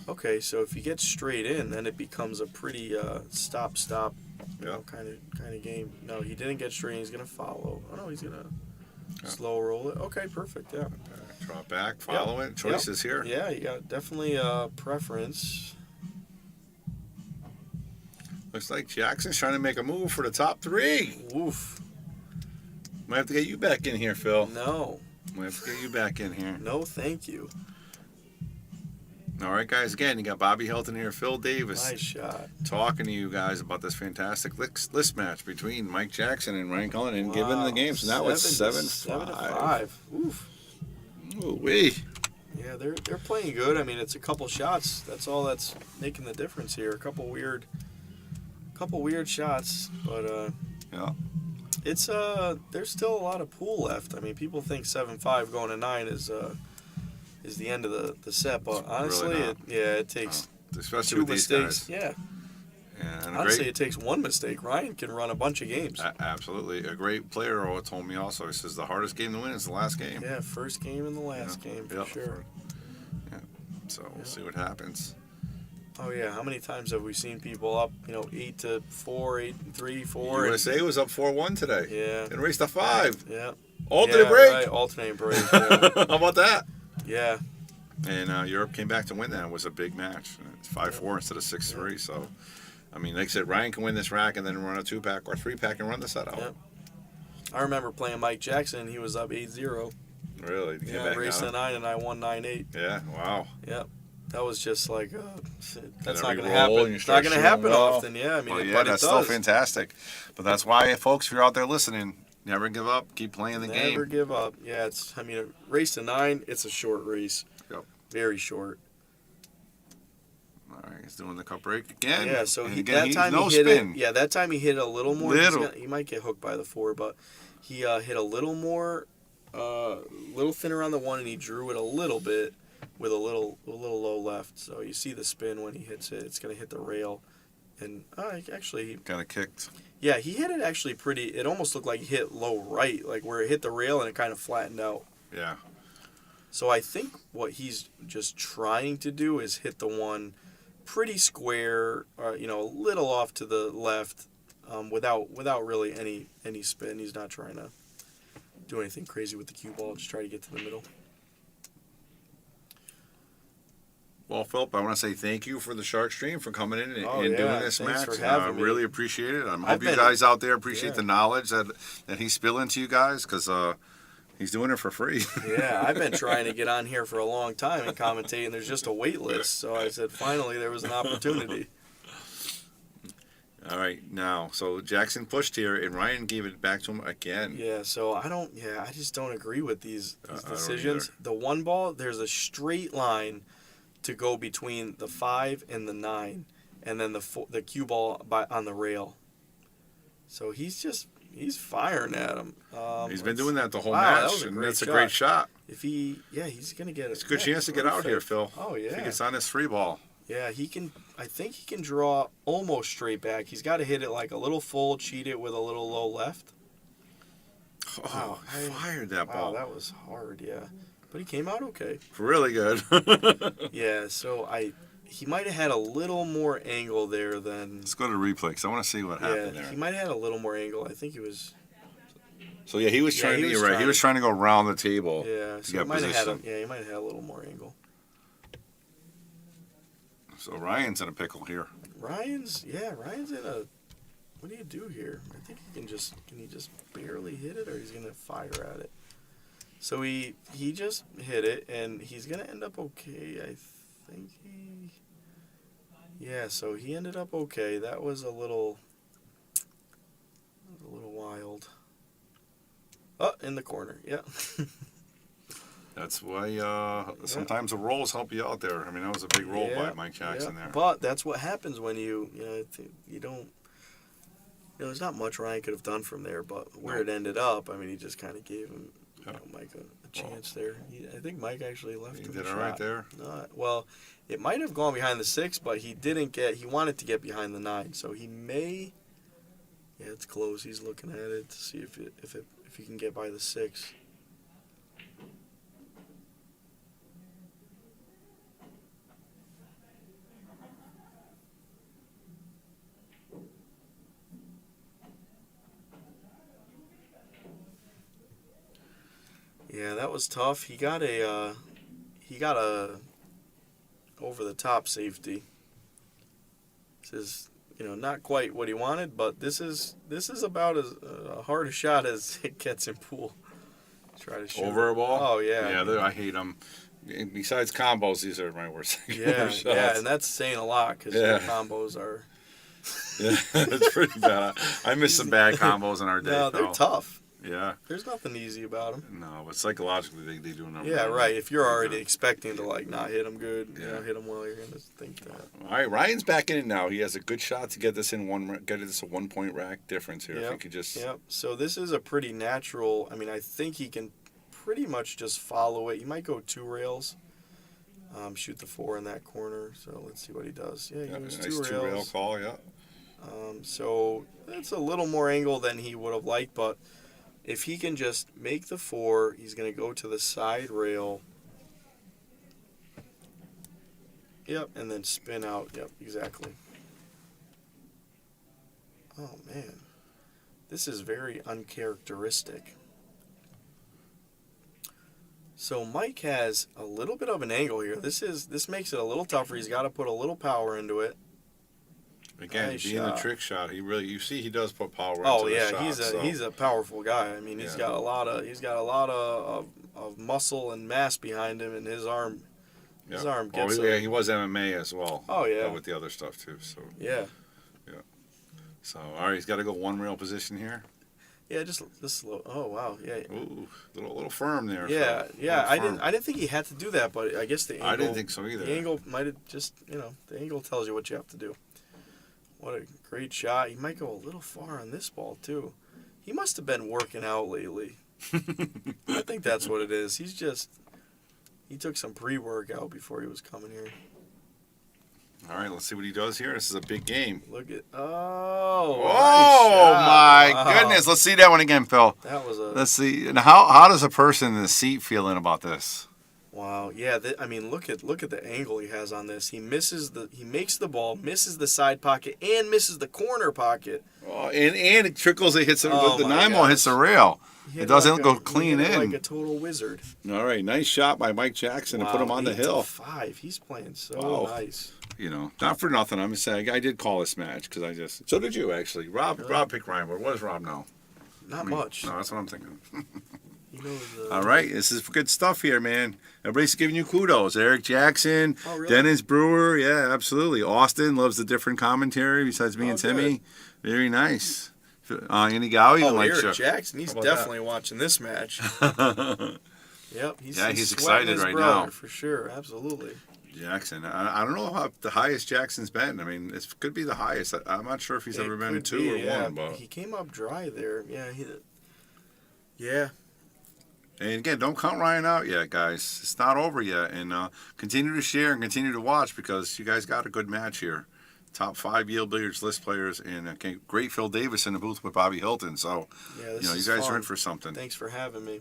D: Okay, so if he gets straight in, then it becomes a pretty stop, kind of game. No, he didn't get straight in. He's gonna follow. Oh no, he's gonna slow roll it. Okay, perfect. Yeah.
B: Drop back, follow it. Choices here.
D: Yeah, you got definitely a preference.
B: Looks like Jackson's trying to make a move for the top 3.
D: Oof.
B: Might have to get you back in here, Phil.
D: No.
B: Might have to get you back in here.
D: No, thank you.
B: All right, guys. Again, you got Bobby Hilton here, Phil Davis,
D: Nice shot.
B: talking to you guys about this fantastic list match between Mike Jackson and Ryan Cullen and giving the game. So now it's 7-5.
D: Oof.
B: Ooh-wee.
D: Yeah, they're playing good. I mean, it's a couple shots. That's all that's making the difference here. A couple weird shots, but
B: Yeah.
D: it's there's still a lot of pool left. I mean, people think 7-5 going to 9 is the end of the set, but honestly,
B: really
D: it takes
B: Especially
D: 2
B: with these
D: mistakes.
B: guys.
D: Yeah,
B: And
D: honestly, it takes 1 mistake. Ryan can run a bunch of games.
B: Absolutely. A great player told me also, he says the hardest game to win is the last game.
D: Yeah, first game and the last game for sure.
B: Yeah. So we'll see what happens.
D: Oh yeah, how many times have we seen people up, 8-4, 8-3, 4?
B: USA was up 4-1 today.
D: Yeah.
B: And raced a 5.
D: Yeah.
B: Alternate break.
D: Right, alternate break. Yeah.
B: How about that?
D: Yeah.
B: And Europe came back to win that. It was a big match. It's 5-4 instead of 6-3. So, I mean, like I said, Ryan can win this rack and then run a 2-pack or 3-pack and run the set out.
D: Yep. I remember playing Mike Jackson. He was up 8-0.
B: Really? He came
D: Yeah,
B: back
D: raced
B: down?
D: the 9 and I won 9-8.
B: Yeah, wow.
D: Yep. That was just like, that's
B: And
D: not
B: every
D: going to
B: roll,
D: happen.
B: and you
D: It's
B: start
D: not going to
B: shooting
D: happen
B: well.
D: often. Yeah, I mean,
B: Well, yeah,
D: but
B: that's
D: it
B: still
D: does.
B: fantastic. But that's why, folks, if you're out there listening, never give up. Keep playing the game.
D: Never give up. Yeah, a race to 9, it's a short race.
B: Yep.
D: Very short.
B: All right, he's doing the cup break again.
D: Yeah, so
B: And
D: he,
B: again,
D: that time
B: no
D: he hit
B: spin.
D: it. Yeah, that time he hit it a little more.
B: Little.
D: He might get hooked by the 4, but he hit a little more, little thinner on the 1, and he drew it a little bit with a little low left. So you see the spin when he hits it. It's gonna hit the rail, and actually,
B: Kind of kicked.
D: yeah, he hit it actually pretty. It almost looked like he hit low right, like where it hit the rail and it kind of flattened out.
B: Yeah.
D: So I think what he's just trying to do is hit the 1 pretty square, a little off to the left, without really any spin. He's not trying to do anything crazy with the cue ball. Just try to get to the middle.
B: Well, Philip, I want to say thank you for the Shark Stream for coming in and,
D: Oh,
B: and
D: yeah,
B: doing this
D: thanks
B: match.
D: for having me.
B: Really appreciate it. I
D: I've
B: hope you
D: been-
B: guys out there appreciate
D: yeah.
B: the knowledge that he's spilling to you guys because he's doing it for free.
D: Yeah, I've been trying to get on here for a long time and commentate, and there's just a wait list. So I said, finally, there was an opportunity.
B: All right, now, so Jackson pushed here, and Ryan gave it back to him again.
D: Yeah, so I just don't agree with these
B: I don't
D: decisions.
B: either.
D: The 1 ball, there's a straight line to go between the 5 and the 9, and then the cue ball on the rail. So he's firing at him.
B: He's been doing that the whole
D: Wow, that
B: match,
D: was a
B: and
D: great
B: that's a
D: shot.
B: great shot.
D: If he's gonna get it.
B: It's a good chance to get out here, Phil.
D: Oh
B: If he
D: yeah.
B: gets on this 3 ball.
D: Yeah, he can. I think he can draw almost straight back. He's got to hit it like a little full, cheat it with a little low left.
B: Oh,
D: I-
B: fired that
D: Wow,
B: ball.
D: that was hard. Yeah, but he came out okay.
B: Really good.
D: Yeah, so he might have had a little more angle there than.
B: Let's go to replay because I want to see what happened
D: Yeah,
B: there.
D: he might have had a little more angle. I think he was.
B: So yeah, he was
D: Yeah,
B: trying
D: he
B: to.
D: was
B: You're right. He
D: trying
B: was
D: to-
B: trying to go around the table.
D: Yeah,
B: to
D: so
B: get
D: he might have had.
B: position.
D: He might have had a little more angle.
B: So Ryan's in a pickle here.
D: Ryan's in a. What do you do here? I think can he just barely hit it, or he's gonna fire at it. So he just hit it, and he's gonna end up okay. I think he. Yeah, so he ended up okay. That was a little wild. Oh, in the corner. Yeah.
B: That's why sometimes the rolls help you out there. I mean, that was a big roll by Mike Jackson there.
D: But that's what happens when you don't. There's not much Ryan could have done from there, but where it ended up, I mean, he just kind of gave him, Mike a chance there. I think Mike actually left
B: He
D: him
B: did
D: a
B: all
D: shot.
B: right there.
D: Well, it might have gone behind the 6, but he didn't get. He wanted to get behind the 9, so he may. Yeah, it's close. He's looking at it to see if he can get by the 6. Yeah, that was tough. He got a over the top safety. This is not quite what he wanted, but this is about as hard a shot as it gets in pool. Try to shoot
B: Over a ball?
D: Oh yeah.
B: Yeah, I hate him. Besides combos, these are my worst
D: Yeah,
B: shots.
D: yeah, and that's saying a lot because
B: Yeah.
D: your combos are.
B: Yeah, that's pretty bad. I missed some bad combos in our day.
D: No, they're
B: pal.
D: tough.
B: Yeah.
D: There's nothing easy about them.
B: No, but psychologically they do a number.
D: Yeah, right. If you're already
B: Yeah.
D: expecting to like not hit them good,
B: Yeah.
D: hit them well, you're gonna think that.
B: All right, Ryan's back in it now. He has a good shot to get this in get this a 1 point rack difference here. If he could just.
D: Yep. So this is a pretty natural. I mean, I think he can pretty much just follow it. He might go 2 rails. Shoot the 4 in that corner. So let's see what he does. Yeah, he
B: Yeah,
D: goes
B: nice
D: 2
B: 2 rail
D: rails.
B: call. Yeah.
D: So that's a little more angle than he would have liked, but if he can just make the 4, he's going to go to the side rail. Yep, and then spin out. Yep, exactly. Oh, man. This is very uncharacteristic. So Mike has a little bit of an angle here. This makes it a little tougher. He's got to put a little power into it.
B: Again,
D: Nice
B: being
D: shot.
B: the trick shot, you see he does put power
D: Oh
B: into
D: yeah,
B: the shot.
D: he's a powerful guy. I mean, he's
B: Yeah.
D: got a lot of muscle and mass behind him, and his arm gets
B: yeah, he was MMA as well.
D: Oh, yeah.
B: With the other stuff too. So
D: yeah.
B: all right, he's got to go 1 rail position here.
D: Yeah, just slow. Oh wow, yeah.
B: Ooh, little firm there.
D: Yeah,
B: Phil.
D: yeah.
B: Little firm.
D: I didn't think he had to do that, but I guess the angle.
B: I didn't think so either.
D: The angle might have just the angle tells you what you have to do. What a great shot. He might go a little far on this ball too. He must have been working out lately. I think that's what it is. He took some pre-workout before he was coming here.
B: All right, let's see what he does here. This is a big game.
D: Look at
B: Oh
D: nice shot.
B: my
D: Wow.
B: goodness! Let's see that one again, Phil.
D: That was a
B: Let's see. And how does a person in the seat feeling about this?
D: wow. Yeah, I mean, look at the angle he has on this. He makes the ball, misses the side pocket, and misses the corner pocket.
B: Oh, and it trickles. It hits
D: Oh,
B: the
D: my
B: nine ball hits the rail.
D: He
B: It
D: hit
B: doesn't
D: like
B: go
D: a-
B: clean
D: he hit it
B: in.
D: like a total wizard.
B: All right, nice shot by Mike Jackson to put him on the
D: 8
B: hill.
D: to 5. He's playing so
B: Wow.
D: nice.
B: Not for nothing. I'm just saying I did call this match because so did you actually. Rob picked Ryan. But what does Rob know?
D: Not much.
B: No, that's what I'm thinking.
D: He knows,
B: All right, this is good stuff here, man. Everybody's giving you kudos. Eric Jackson,
D: Oh, really?
B: Dennis Brewer, yeah, absolutely. Austin loves the different commentary besides me
D: Oh,
B: and Timmy. Very nice. Andy Gow even
D: Oh,
B: likes
D: Eric
B: you.
D: Jackson. He's
B: How about
D: definitely watching this match. Yep. He's
B: Yeah,
D: sweating
B: he's excited
D: his
B: right
D: brother,
B: now.
D: for sure. Absolutely.
B: Jackson. I don't know how the highest Jackson's been. I mean, it could be the highest. I'm not sure if he's ever
D: It
B: been
D: could
B: 2
D: be,
B: or
D: yeah.
B: 1, but
D: He came up dry there. Yeah. Yeah.
B: and again, don't count Ryan out yet, guys. It's not over yet, and continue to share and continue to watch because you guys got a good match here. Top 5 Yale Billiards list players and great Phil Davis in the booth with Bobby Hilton. So
D: Yeah. This
B: you
D: is
B: guys
D: fun.
B: are in for something.
D: Thanks for having me.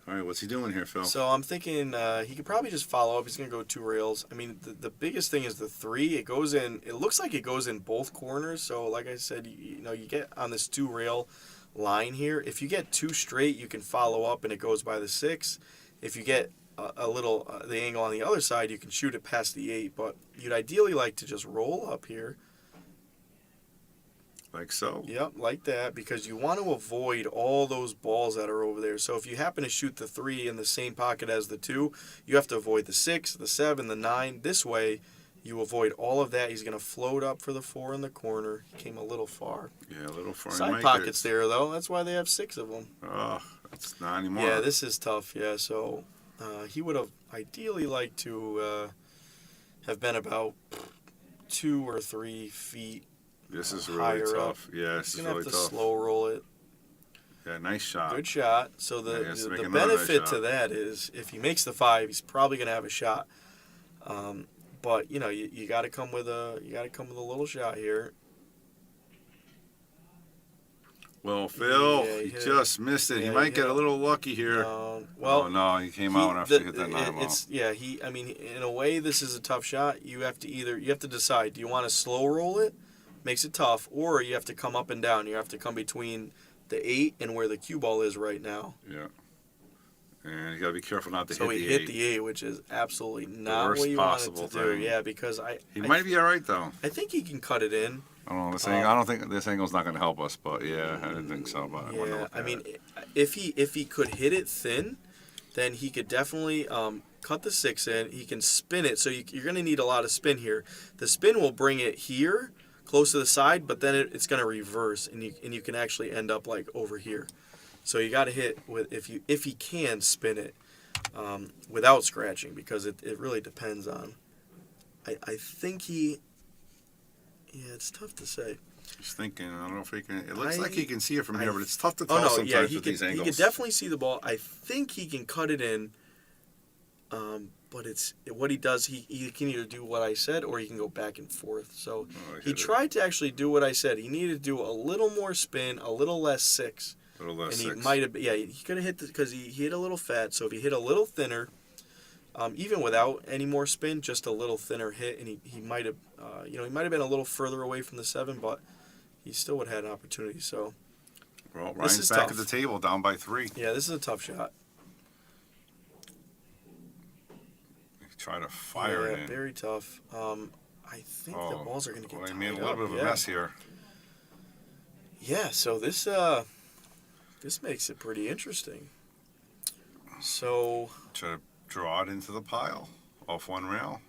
B: All right, what's he doing here, Phil?
D: So I'm thinking he could probably just follow up. He's going to go 2 rails. I mean, the biggest thing is the 3. It goes in. It looks like it goes in both corners. So like I said, you get on this 2 rail line here. If you get 2 straight, you can follow up and it goes by the 6. If you get a little the angle on the other side, you can shoot it past the 8. But you'd ideally like to just roll up here.
B: Like so.
D: Yep, like that, because you want to avoid all those balls that are over there. So if you happen to shoot the 3 in the same pocket as the 2, you have to avoid the 6, the 7, the 9. This way, you avoid all of that. He's going to float up for the 4 in the corner. He came a little far.
B: Yeah, a little far.
D: Side pockets there, though. That's why they have 6 of them.
B: Oh, that's not anymore.
D: Yeah, this is tough. Yeah, so he would have ideally liked to have been about 2 or 3 feet.
B: This is really
D: higher
B: tough. Yeah, this
D: He's
B: is
D: going to
B: really
D: have to
B: tough.
D: slow roll it.
B: Yeah, nice shot.
D: Good shot. So
B: Yeah, he has to make
D: the
B: another nice
D: benefit to
B: shot.
D: that is if he makes the 5, he's probably gonna have a shot. But you got to come with a little shot here.
B: Well, Phil,
D: Yeah, he
B: he
D: hit
B: just missed it.
D: Yeah,
B: he
D: he
B: might
D: hit
B: get a
D: it.
B: little lucky here.
D: Well,
B: oh no, he came out after he hit that 9 ball.
D: I mean, in a way, this is a tough shot. You have to decide. Do you want to slow roll it? Makes it tough, or you have to come up and down. You have to come between the 8 and where the cue ball is right now.
B: Yeah. And you got to be careful not to
D: So
B: hit
D: he
B: the
D: hit
B: 8.
D: the 8, which is absolutely not
B: worst
D: what you wanted
B: possible
D: to do.
B: thing.
D: Yeah, because
B: He might be all right though.
D: I think he can cut it in.
B: I don't know. I don't think this angle's not going to help us, but yeah, I didn't think so. But
D: Yeah, I mean, if he could hit it thin, then he could definitely cut the 6 in. He can spin it, so you're going to need a lot of spin here. The spin will bring it here, close to the side, but then it's going to reverse, and you can actually end up like over here. So you got to hit with if he can spin it without scratching, because it really depends on. I think he. Yeah, it's tough to say.
B: Just thinking, I don't know if he can. It looks like he can see it from here, but it's tough to tell sometimes with these angles.
D: He can definitely see the ball. I think he can cut it in. But it's what he does. He can either do what I said, or he can go back and forth. So he tried to actually do what I said. He needed to do a little more spin, a little less 6.
B: A little less
D: and
B: 6.
D: He might have. Yeah, he could have hit because he hit a little fat. So if he hit a little thinner, even without any more spin, just a little thinner hit, and he might have. He might have been a little further away from the 7, but he still would have had an opportunity. So.
B: Well, Ryan's back at the table, down by 3.
D: Yeah, this is a tough shot.
B: Try to fire it in.
D: Very tough. I think the balls are going to get tied
B: I mean, a little
D: up.
B: bit of a mess here.
D: Yeah, so this makes it pretty interesting. So
B: try to draw it into the pile off one rail.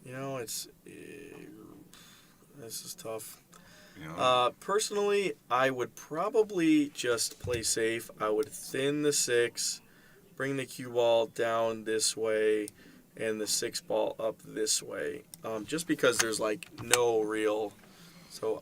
D: This is tough.
B: You know,
D: personally, I would probably just play safe. I would thin the 6, bring the cue ball down this way, and the 6 ball up this way. Just because there's like no real. So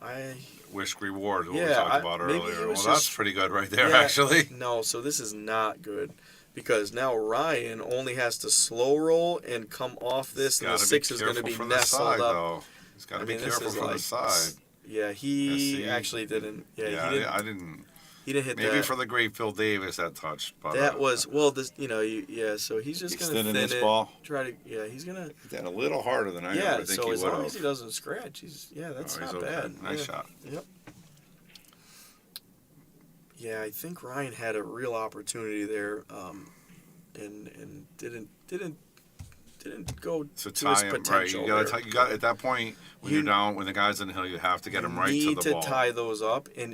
B: risk reward, what we
D: yeah,
B: talked about
D: maybe
B: earlier.
D: he was
B: Well, that's
D: just-
B: pretty good right there,
D: Yeah,
B: actually.
D: No, so this is not good. Because now Ryan only has to slow roll and come off this, and the 6 is going to be nestled up.
B: Though. He's got to be
D: this
B: careful
D: is
B: from the
D: like
B: side.
D: Yeah, he actually didn't. Yeah,
B: I didn't.
D: He didn't hit
B: Maybe
D: that.
B: for the great Phil Davis that touch. But,
D: That was this. So he's just gonna
B: thin
D: thin
B: this
D: it.
B: ball.
D: Try to. Yeah, he's gonna.
B: Hit that a little harder than I
D: Yeah,
B: ever think
D: so
B: he
D: as
B: would
D: long
B: have.
D: as he doesn't scratch, that's
B: he's
D: not
B: okay.
D: bad.
B: Nice shot.
D: Yep. Yeah, I think Ryan had a real opportunity there, and didn't go
B: To
D: to his
B: tie him right.
D: potential.
B: You got at that point when you're down, when the guy's in the hill, you have to get him right to
D: need
B: the
D: to
B: ball.
D: tie those up, and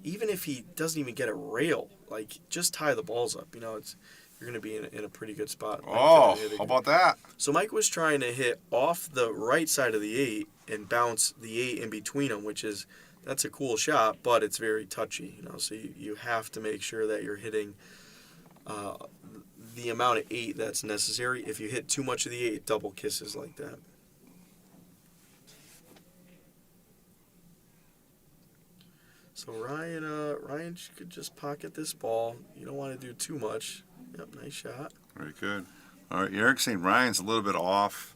D: even if he doesn't even get a rail, like just tie the balls up. You're going to be in a pretty good spot.
B: Oh, how about that?
D: So Mike was trying to hit off the right side of the 8 and bounce the 8 in between them, that's a cool shot, but it's very touchy. So you have to make sure that you're hitting the amount of 8 that's necessary. If you hit too much of the 8, it double kisses like that. So Ryan could just pocket this ball. You don't want to do too much. Yep, nice shot.
B: Very good. All right, Eric's saying Ryan's a little bit off.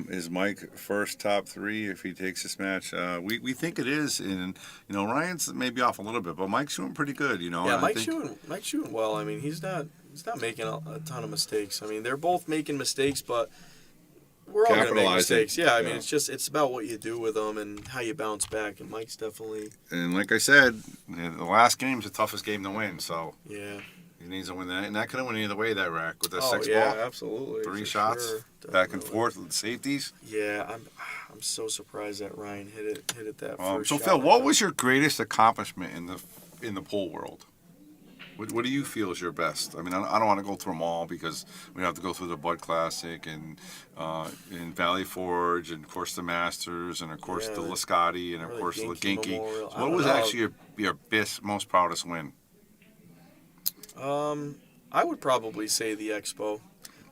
B: Is Mike first top 3 if he takes this match? We think it is, and Ryan's maybe off a little bit, but Mike's doing pretty good.
D: Yeah, Mike's shooting well. I mean, he's not making a ton of mistakes. I mean, they're both making mistakes, but we're all going to make mistakes. Yeah, I mean, it's about what you do with them and how you bounce back. And Mike's definitely.
B: And like I said, the last game's the toughest game to win. So
D: yeah,
B: he needs to win that, and that could have went either way. That rack with that 6
D: yeah,
B: ball,
D: absolutely,
B: 3 shots,
D: sure.
B: back and forth with safeties.
D: Yeah, I'm so surprised that Ryan hit it that first
B: so
D: shot.
B: Phil, what was your greatest accomplishment in the pole world? What do you feel is your best? I mean, I don't want to go through them all because we have to go through the Bud Classic and in Valley Forge and of course the Masters and of course the Lascotti and of course the Ginky. So what was actually your best, most proudest win?
D: I would probably say the Expo.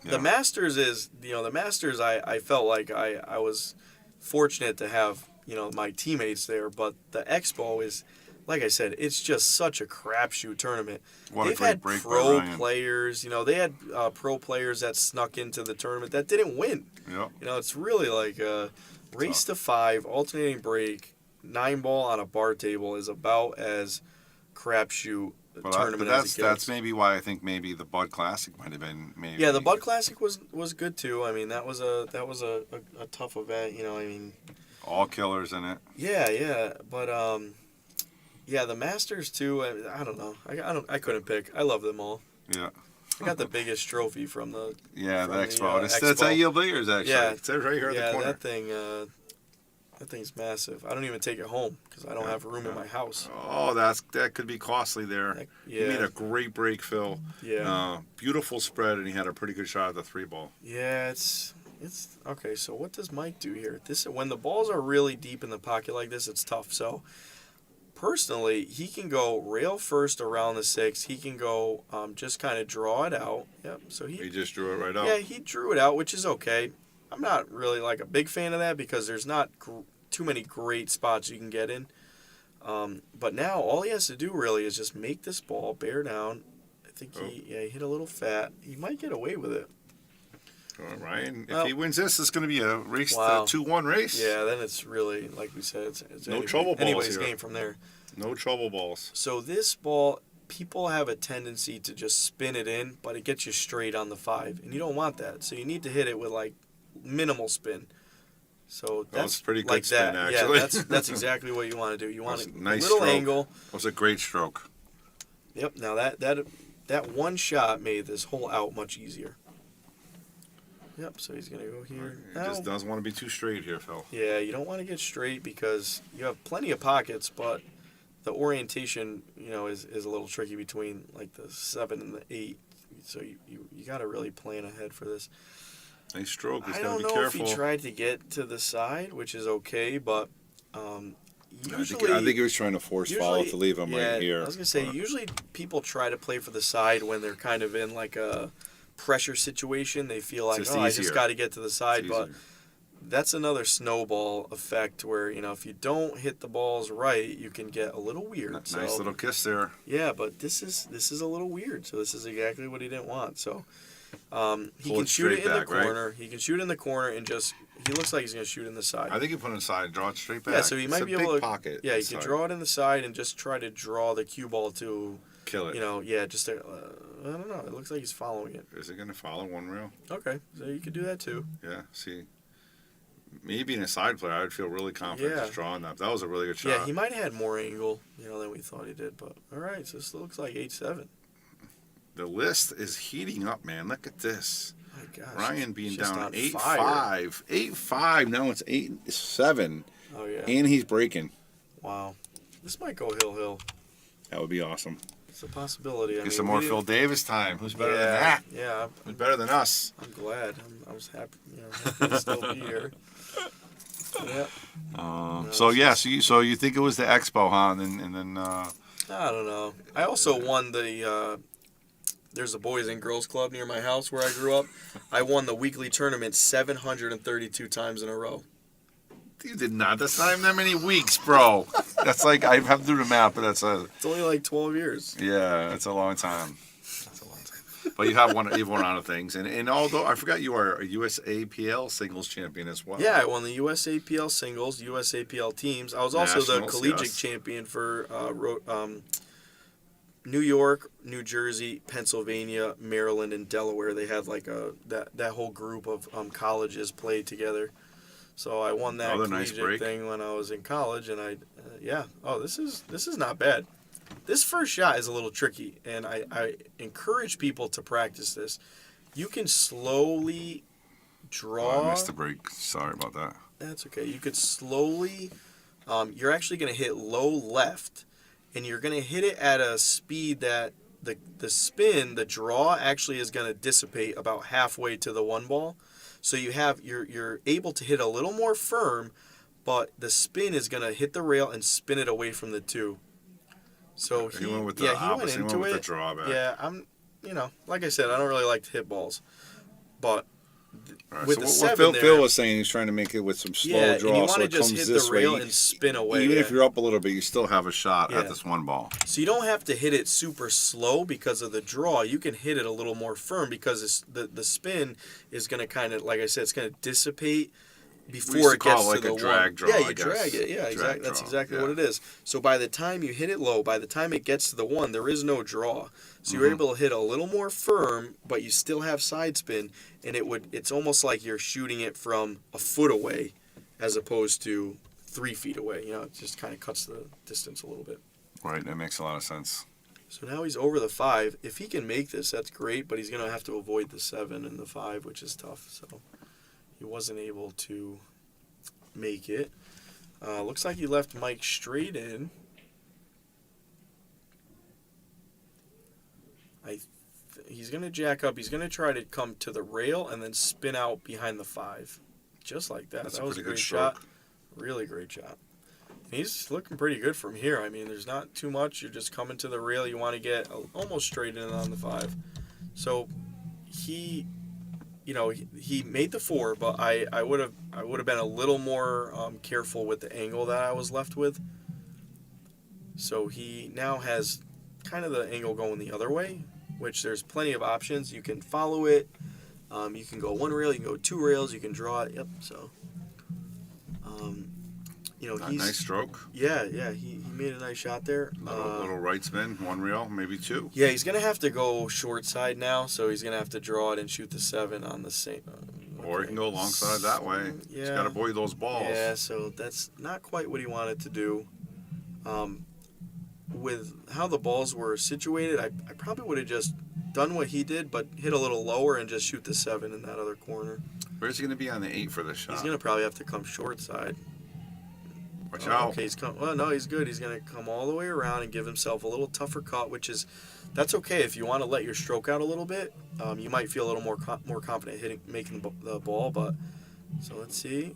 B: Yeah.
D: The Masters is the Masters. I felt like I was fortunate to have my teammates there, but the Expo is. Like I said, it's just such a crapshoot tournament. They've had pro players, they had pro players that snuck into the tournament that didn't win.
B: Yep.
D: It's really like a race to 5, alternating break, 9 ball on a bar table is about as crapshoot tournament as it gets.
B: That's maybe why I think maybe the Bud Classic might have been maybe.
D: Yeah, the Bud Classic was good too. I mean, that was a tough event. I mean.
B: All killers in it.
D: Yeah, but yeah, the Masters too. I don't know. I couldn't pick. I love them all.
B: Yeah.
D: I got the biggest trophy from the.
B: Yeah,
D: from
B: the Expo. That's how you players actually.
D: Yeah.
B: It says right here at the corner.
D: That thing. That thing's massive. I don't even take it home because I don't have room in my house.
B: Oh, that could be costly there. He made a great break, Phil.
D: Yeah.
B: Beautiful spread, and he had a pretty good shot at the 3-ball.
D: Yeah, it's okay. So what does Mike do here? When the balls are really deep in the pocket like this, it's tough. So personally, he can go rail first around the 6. He can go just kind of draw it out. Yep. So
B: He just drew it right out.
D: yeah, he drew it out, which is okay. I'm not really like a big fan of that because there's not too many great spots you can get in. But now all he has to do really is just make this ball bear down. I think he hit a little fat. He might get away with it.
B: Ryan, if he wins this, it's going to be a race, 2-1 race.
D: Yeah, then it's really, like we said, it's
B: no trouble balls
D: anybody's
B: here.
D: game from there.
B: No trouble balls.
D: So this ball, people have a tendency to just spin it in, but it gets you straight on the 5, and you don't want that. So you need to hit it with like minimal spin. So that's
B: pretty good
D: like
B: spin,
D: that.
B: actually.
D: Yeah, that's exactly what you want to do. You want a
B: nice
D: little
B: stroke.
D: angle.
B: That was a great stroke.
D: Yep. Now that one shot made this whole out much easier. Yep. So he's gonna go here.
B: He just doesn't want to be too straight here, Phil.
D: Yeah, you don't want to get straight because you have plenty of pockets, but the orientation, is a little tricky between like the 7 and the 8. So you got to really plan ahead for this.
B: Nice stroke. He's
D: I
B: got to
D: don't
B: be
D: know
B: careful.
D: if he tried to get to the side, which is okay, but usually
B: I think he was trying to force follow to leave him right here.
D: I was gonna say usually people try to play for the side when they're kind of in like a pressure situation. They feel like, I just got to get to the side, but that's another snowball effect where if you don't hit the balls right, you can get a little weird.
B: Nice little kiss there.
D: Yeah, but this is a little weird. So this is exactly what he didn't want. So he
B: Pull
D: can
B: it
D: shoot it
B: straight
D: in
B: back,
D: the corner. Right? He can shoot in the corner and he looks like he's going to shoot in the side.
B: I think he put it inside, draw it straight back.
D: Yeah, so he might
B: it's
D: be
B: a
D: able
B: big
D: to.
B: Pocket
D: Yeah, he
B: inside.
D: can draw it in the side and just try to draw the cue ball to.
B: Kill it.
D: Just I don't know. It looks like he's following it.
B: Is it going to follow one rail?
D: Okay, so you could do that too.
B: Yeah, see. Me being a side player, I'd feel really confident just drawing that. That was a really good shot.
D: Yeah, he might have had more angle, than we thought he did. But all right, so this looks like 8-7.
B: The list is heating up, man. Look at this.
D: My gosh,
B: Ryan being
D: just
B: down
D: on
B: 8-5.
D: fire.
B: 8-5. Now it's 8-7.
D: Oh yeah.
B: And he's breaking.
D: Wow. This might go hill.
B: That would be awesome.
D: It's a possibility.
B: Get some more Phil Davis time. Who's better than that?
D: Yeah.
B: Who's better than us?
D: I'm glad. I was happy. Happy to still be here. Yeah.
B: So you think it was the Expo, huh? And then.
D: I don't know. I also won the. There's a boys and girls club near my house where I grew up. I won the weekly tournament 732 times in a row.
B: You did not. That's not even that many weeks, bro. That's like I have to do the math, but that's
D: It's only like 12 years.
B: Yeah, that's a long time. But you've won a lot of things, and although I forgot you are a USAPL singles champion as well.
D: Yeah, I won the USAPL singles, USAPL teams. I was also the collegiate champion for New York, New Jersey, Pennsylvania, Maryland, and Delaware. They had like that whole group of colleges played together. So I won that collegiate thing when I was in college, and this is not bad. This first shot is a little tricky, and I encourage people to practice this. You can slowly draw.
B: Oh, I missed the break. Sorry about that.
D: That's okay. You could slowly. You're actually going to hit low left, and you're going to hit it at a speed that the spin, the draw, actually is going to dissipate about halfway to the one ball. So you're able to hit a little more firm, but the spin is going to hit the rail and spin it away from the 2. So
B: he went with the opposite. He went with the drawback.
D: Yeah, I'm. Like I said, I don't really like to hit balls, but with the 7 there,
B: Phil was saying he's trying to make it with some slow draw,
D: and you want
B: so
D: to
B: it
D: just
B: comes
D: hit
B: this
D: the rail
B: way.
D: and spin away.
B: Even if you're up a little bit, you still have a shot at this one ball.
D: So you don't have to hit it super slow because of the draw. You can hit it a little more firm because the spin is going to kind of, like I said, it's going to dissipate before it gets to the
B: drag draw.
D: Yeah, you drag it. Yeah, exactly. That's exactly what it is. So by the time you hit it low, by the time it gets to the 1, there is no draw. So you're able to hit a little more firm, but you still have side spin, and it's almost like you're shooting it from a foot away, as opposed to 3 feet away. It just kind of cuts the distance a little bit.
B: Right, that makes a lot of sense.
D: So now he's over the 5. If he can make this, that's great, but he's going to have to avoid the 7 and the 5, which is tough. So he wasn't able to make it. Looks like he left Mike straight in. He's going to jack up. He's going to try to come to the rail and then spin out behind the 5. Just like that.
B: That's
D: that
B: a
D: was a
B: pretty
D: great
B: good
D: shot.
B: stroke.
D: Really great shot. He's looking pretty good from here. I mean, there's not too much. You're just coming to the rail. You want to get almost straight in on the 5. So he made the 4, but I would have been a little more careful with the angle that I was left with. So he now has kind of the angle going the other way, which there's plenty of options. You can follow it. You can go 1 rail. You can go 2 rails. You can draw it. Yep. So, he's
B: Nice stroke.
D: Yeah. He made a nice shot there.
B: Little right spin, 1 reel, maybe 2.
D: Yeah, he's gonna have to go short side now. So he's gonna have to draw it and shoot the 7 on the same.
B: Or he can go long side that way.
D: Yeah.
B: He's got to avoid those balls.
D: Yeah. So that's not quite what he wanted to do. With how the balls were situated, I probably would have just done what he did, but hit a little lower and just shoot the 7 in that other corner.
B: Where's he going to be on the 8 for this shot?
D: He's gonna probably have to come short side.
B: Watch out.
D: Okay, well, no, he's good. He's gonna come all the way around and give himself a little tougher cut, that's okay if you want to let your stroke out a little bit. You might feel a little more confident making the ball, but so let's see.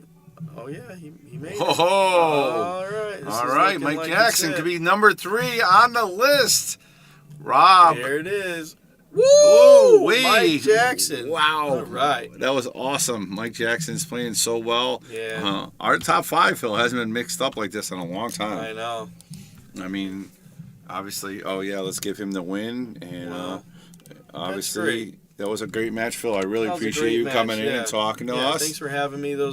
D: Oh yeah, he made it.
B: Oh,
D: All right.
B: all right. Mike
D: like
B: Jackson
D: it's
B: could
D: it.
B: be number 3 on the list. Rob.
D: There it is.
B: Woo!
D: Mike Jackson.
B: Wow.
D: All right.
B: That was awesome. Mike Jackson's playing so well.
D: Yeah.
B: Our top 5, Phil, hasn't been mixed up like this in a long
D: I
B: time.
D: know.
B: I mean, obviously, let's give him the win. And
D: Wow.
B: obviously, that was a great match, Phil. I really
D: That was a
B: appreciate
D: great
B: you
D: match,
B: coming in
D: yeah.
B: and talking to
D: Yeah,
B: us.
D: thanks for having me. That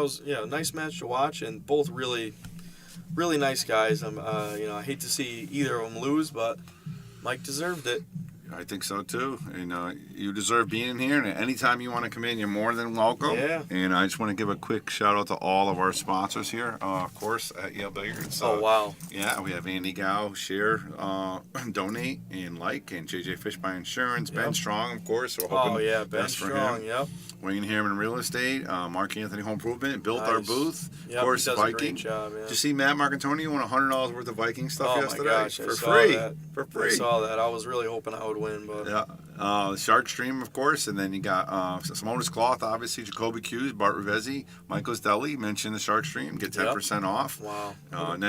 D: was a nice match to watch, and both really, really nice guys. I hate to see either of them lose, but Mike deserved it.
B: I think so too, and you deserve being here. And anytime you want to come in, you're more than welcome.
D: Yeah.
B: And I just want to give a quick shout out to all of our sponsors here, of course, at Yale Billiards.
D: Oh wow.
B: Yeah, we have Andy Gow, share, donate, and like, and JJ Fish by Insurance, Ben
D: Yep.
B: Strong, of course. We're hoping
D: Oh yeah, Ben
B: best for
D: Strong.
B: him.
D: Yep.
B: Wayne Harriman Real Estate, Mark Anthony Home Improvement, built our
D: Nice.
B: booth.
D: Yep,
B: Of course,
D: he does a
B: Viking.
D: great job. Yeah.
B: Did you see Matt Marcantoni won $100 worth of Viking stuff
D: Oh
B: yesterday?
D: my gosh, I
B: for
D: saw
B: free.
D: that.
B: For
D: I
B: free.
D: saw that. I was really hoping I would win, but
B: Yeah. The Shark Stream, of course, and then you got Simona's Cloth, obviously, Jacoby Hughes, Bart Rivezzi, Michael's Deli. Mention the Shark Stream, get 10% off.
D: wow.
B: And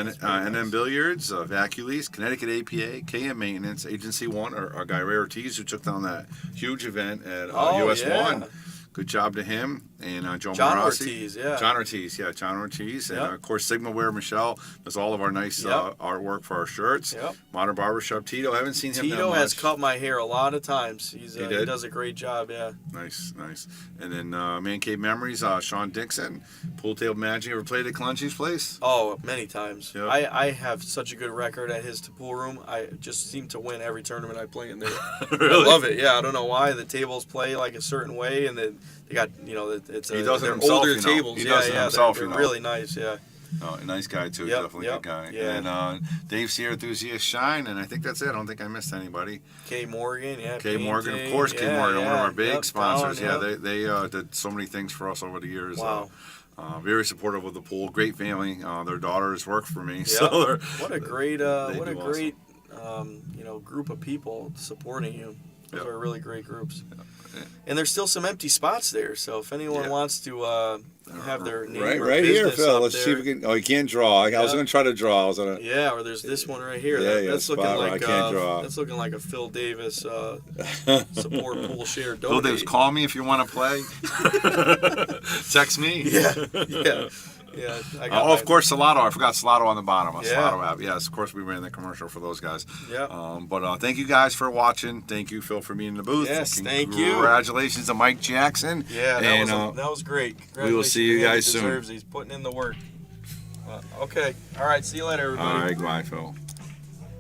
B: then Billiards, Vacules, Connecticut APA, KM Maintenance, Agency 1, our guy Ray Ortiz, who took down that huge event at US 1. Good job to him. And Joe
D: John
B: Marassi.
D: Ortiz, yeah.
B: John Ortiz. And,
D: Yep.
B: of course, Sigma Wear Michelle does all of our nice
D: Yep.
B: artwork for our shirts.
D: Yep.
B: Modern Barbershop Tito. I haven't seen him that
D: Tito has
B: much.
D: cut my hair a lot of times. He
B: did?
D: does a great job. Yeah.
B: Nice. And then Man Cave Memories, Sean Dixon. Pool Table Magic. Ever played at Clunchy's place?
D: Oh, many times.
B: Yep.
D: I have such a good record at his pool room. I just seem to win every tournament I play in there.
B: Really?
D: I love it. Yeah, I don't know why the tables play like a certain way, and then they got it's
B: He does it
D: they're
B: himself,
D: older
B: you know.
D: tables.
B: He
D: yeah,
B: does it
D: yeah,
B: himself,
D: they're
B: you know.
D: really nice. Yeah.
B: Oh, a nice guy too.
D: Yep,
B: Definitely
D: yep,
B: good guy.
D: yeah.
B: And Dave Sierra Enthusiast Shine, and I think that's it. I don't think I missed anybody.
D: K Morgan, yeah.
B: K Morgan, of
D: Painting,
B: course. K
D: yeah,
B: Morgan, one of
D: yeah,
B: our big
D: yep,
B: sponsors.
D: Cullen,
B: Yeah,
D: yep.
B: they did so many things for us over the years.
D: Wow.
B: Very supportive of the pool. Great family. Their daughters work for me.
D: Yep.
B: So they're,
D: What a great,
B: they
D: what a
B: do
D: great, group of people supporting you. Those
B: Yep.
D: are really great groups.
B: Yeah.
D: And there's still some empty spots there, so if anyone
B: Yeah.
D: wants to have their name or
B: right here,
D: business
B: Phil.
D: up
B: Let's see if
D: there-
B: we can. Oh, you can't draw. I was
D: Yeah.
B: going to try to draw. I was going to.
D: Yeah, or there's this one right here.
B: Yeah,
D: That's looking
B: spot where
D: like
B: I can't draw.
D: that's looking like a Phil Davis support pool share donate.
B: Phil Davis, call me if you want to play. Text me.
D: Yeah. I got
B: Of course, Salado. I forgot Salado on the bottom.
D: Yeah.
B: Salado app. Yes, of course, we ran the commercial for those guys.
D: Yeah.
B: But thank you guys for watching. Thank you, Phil, for being in the booth.
D: Yes, thank you.
B: Congratulations to Mike Jackson.
D: Yeah, that was great.
B: we will see you
D: Congratulations to him.
B: guys
D: He
B: soon.
D: deserves it. He's putting in the work. Okay. All right. See you later, everybody.
B: All right, bye, Phil.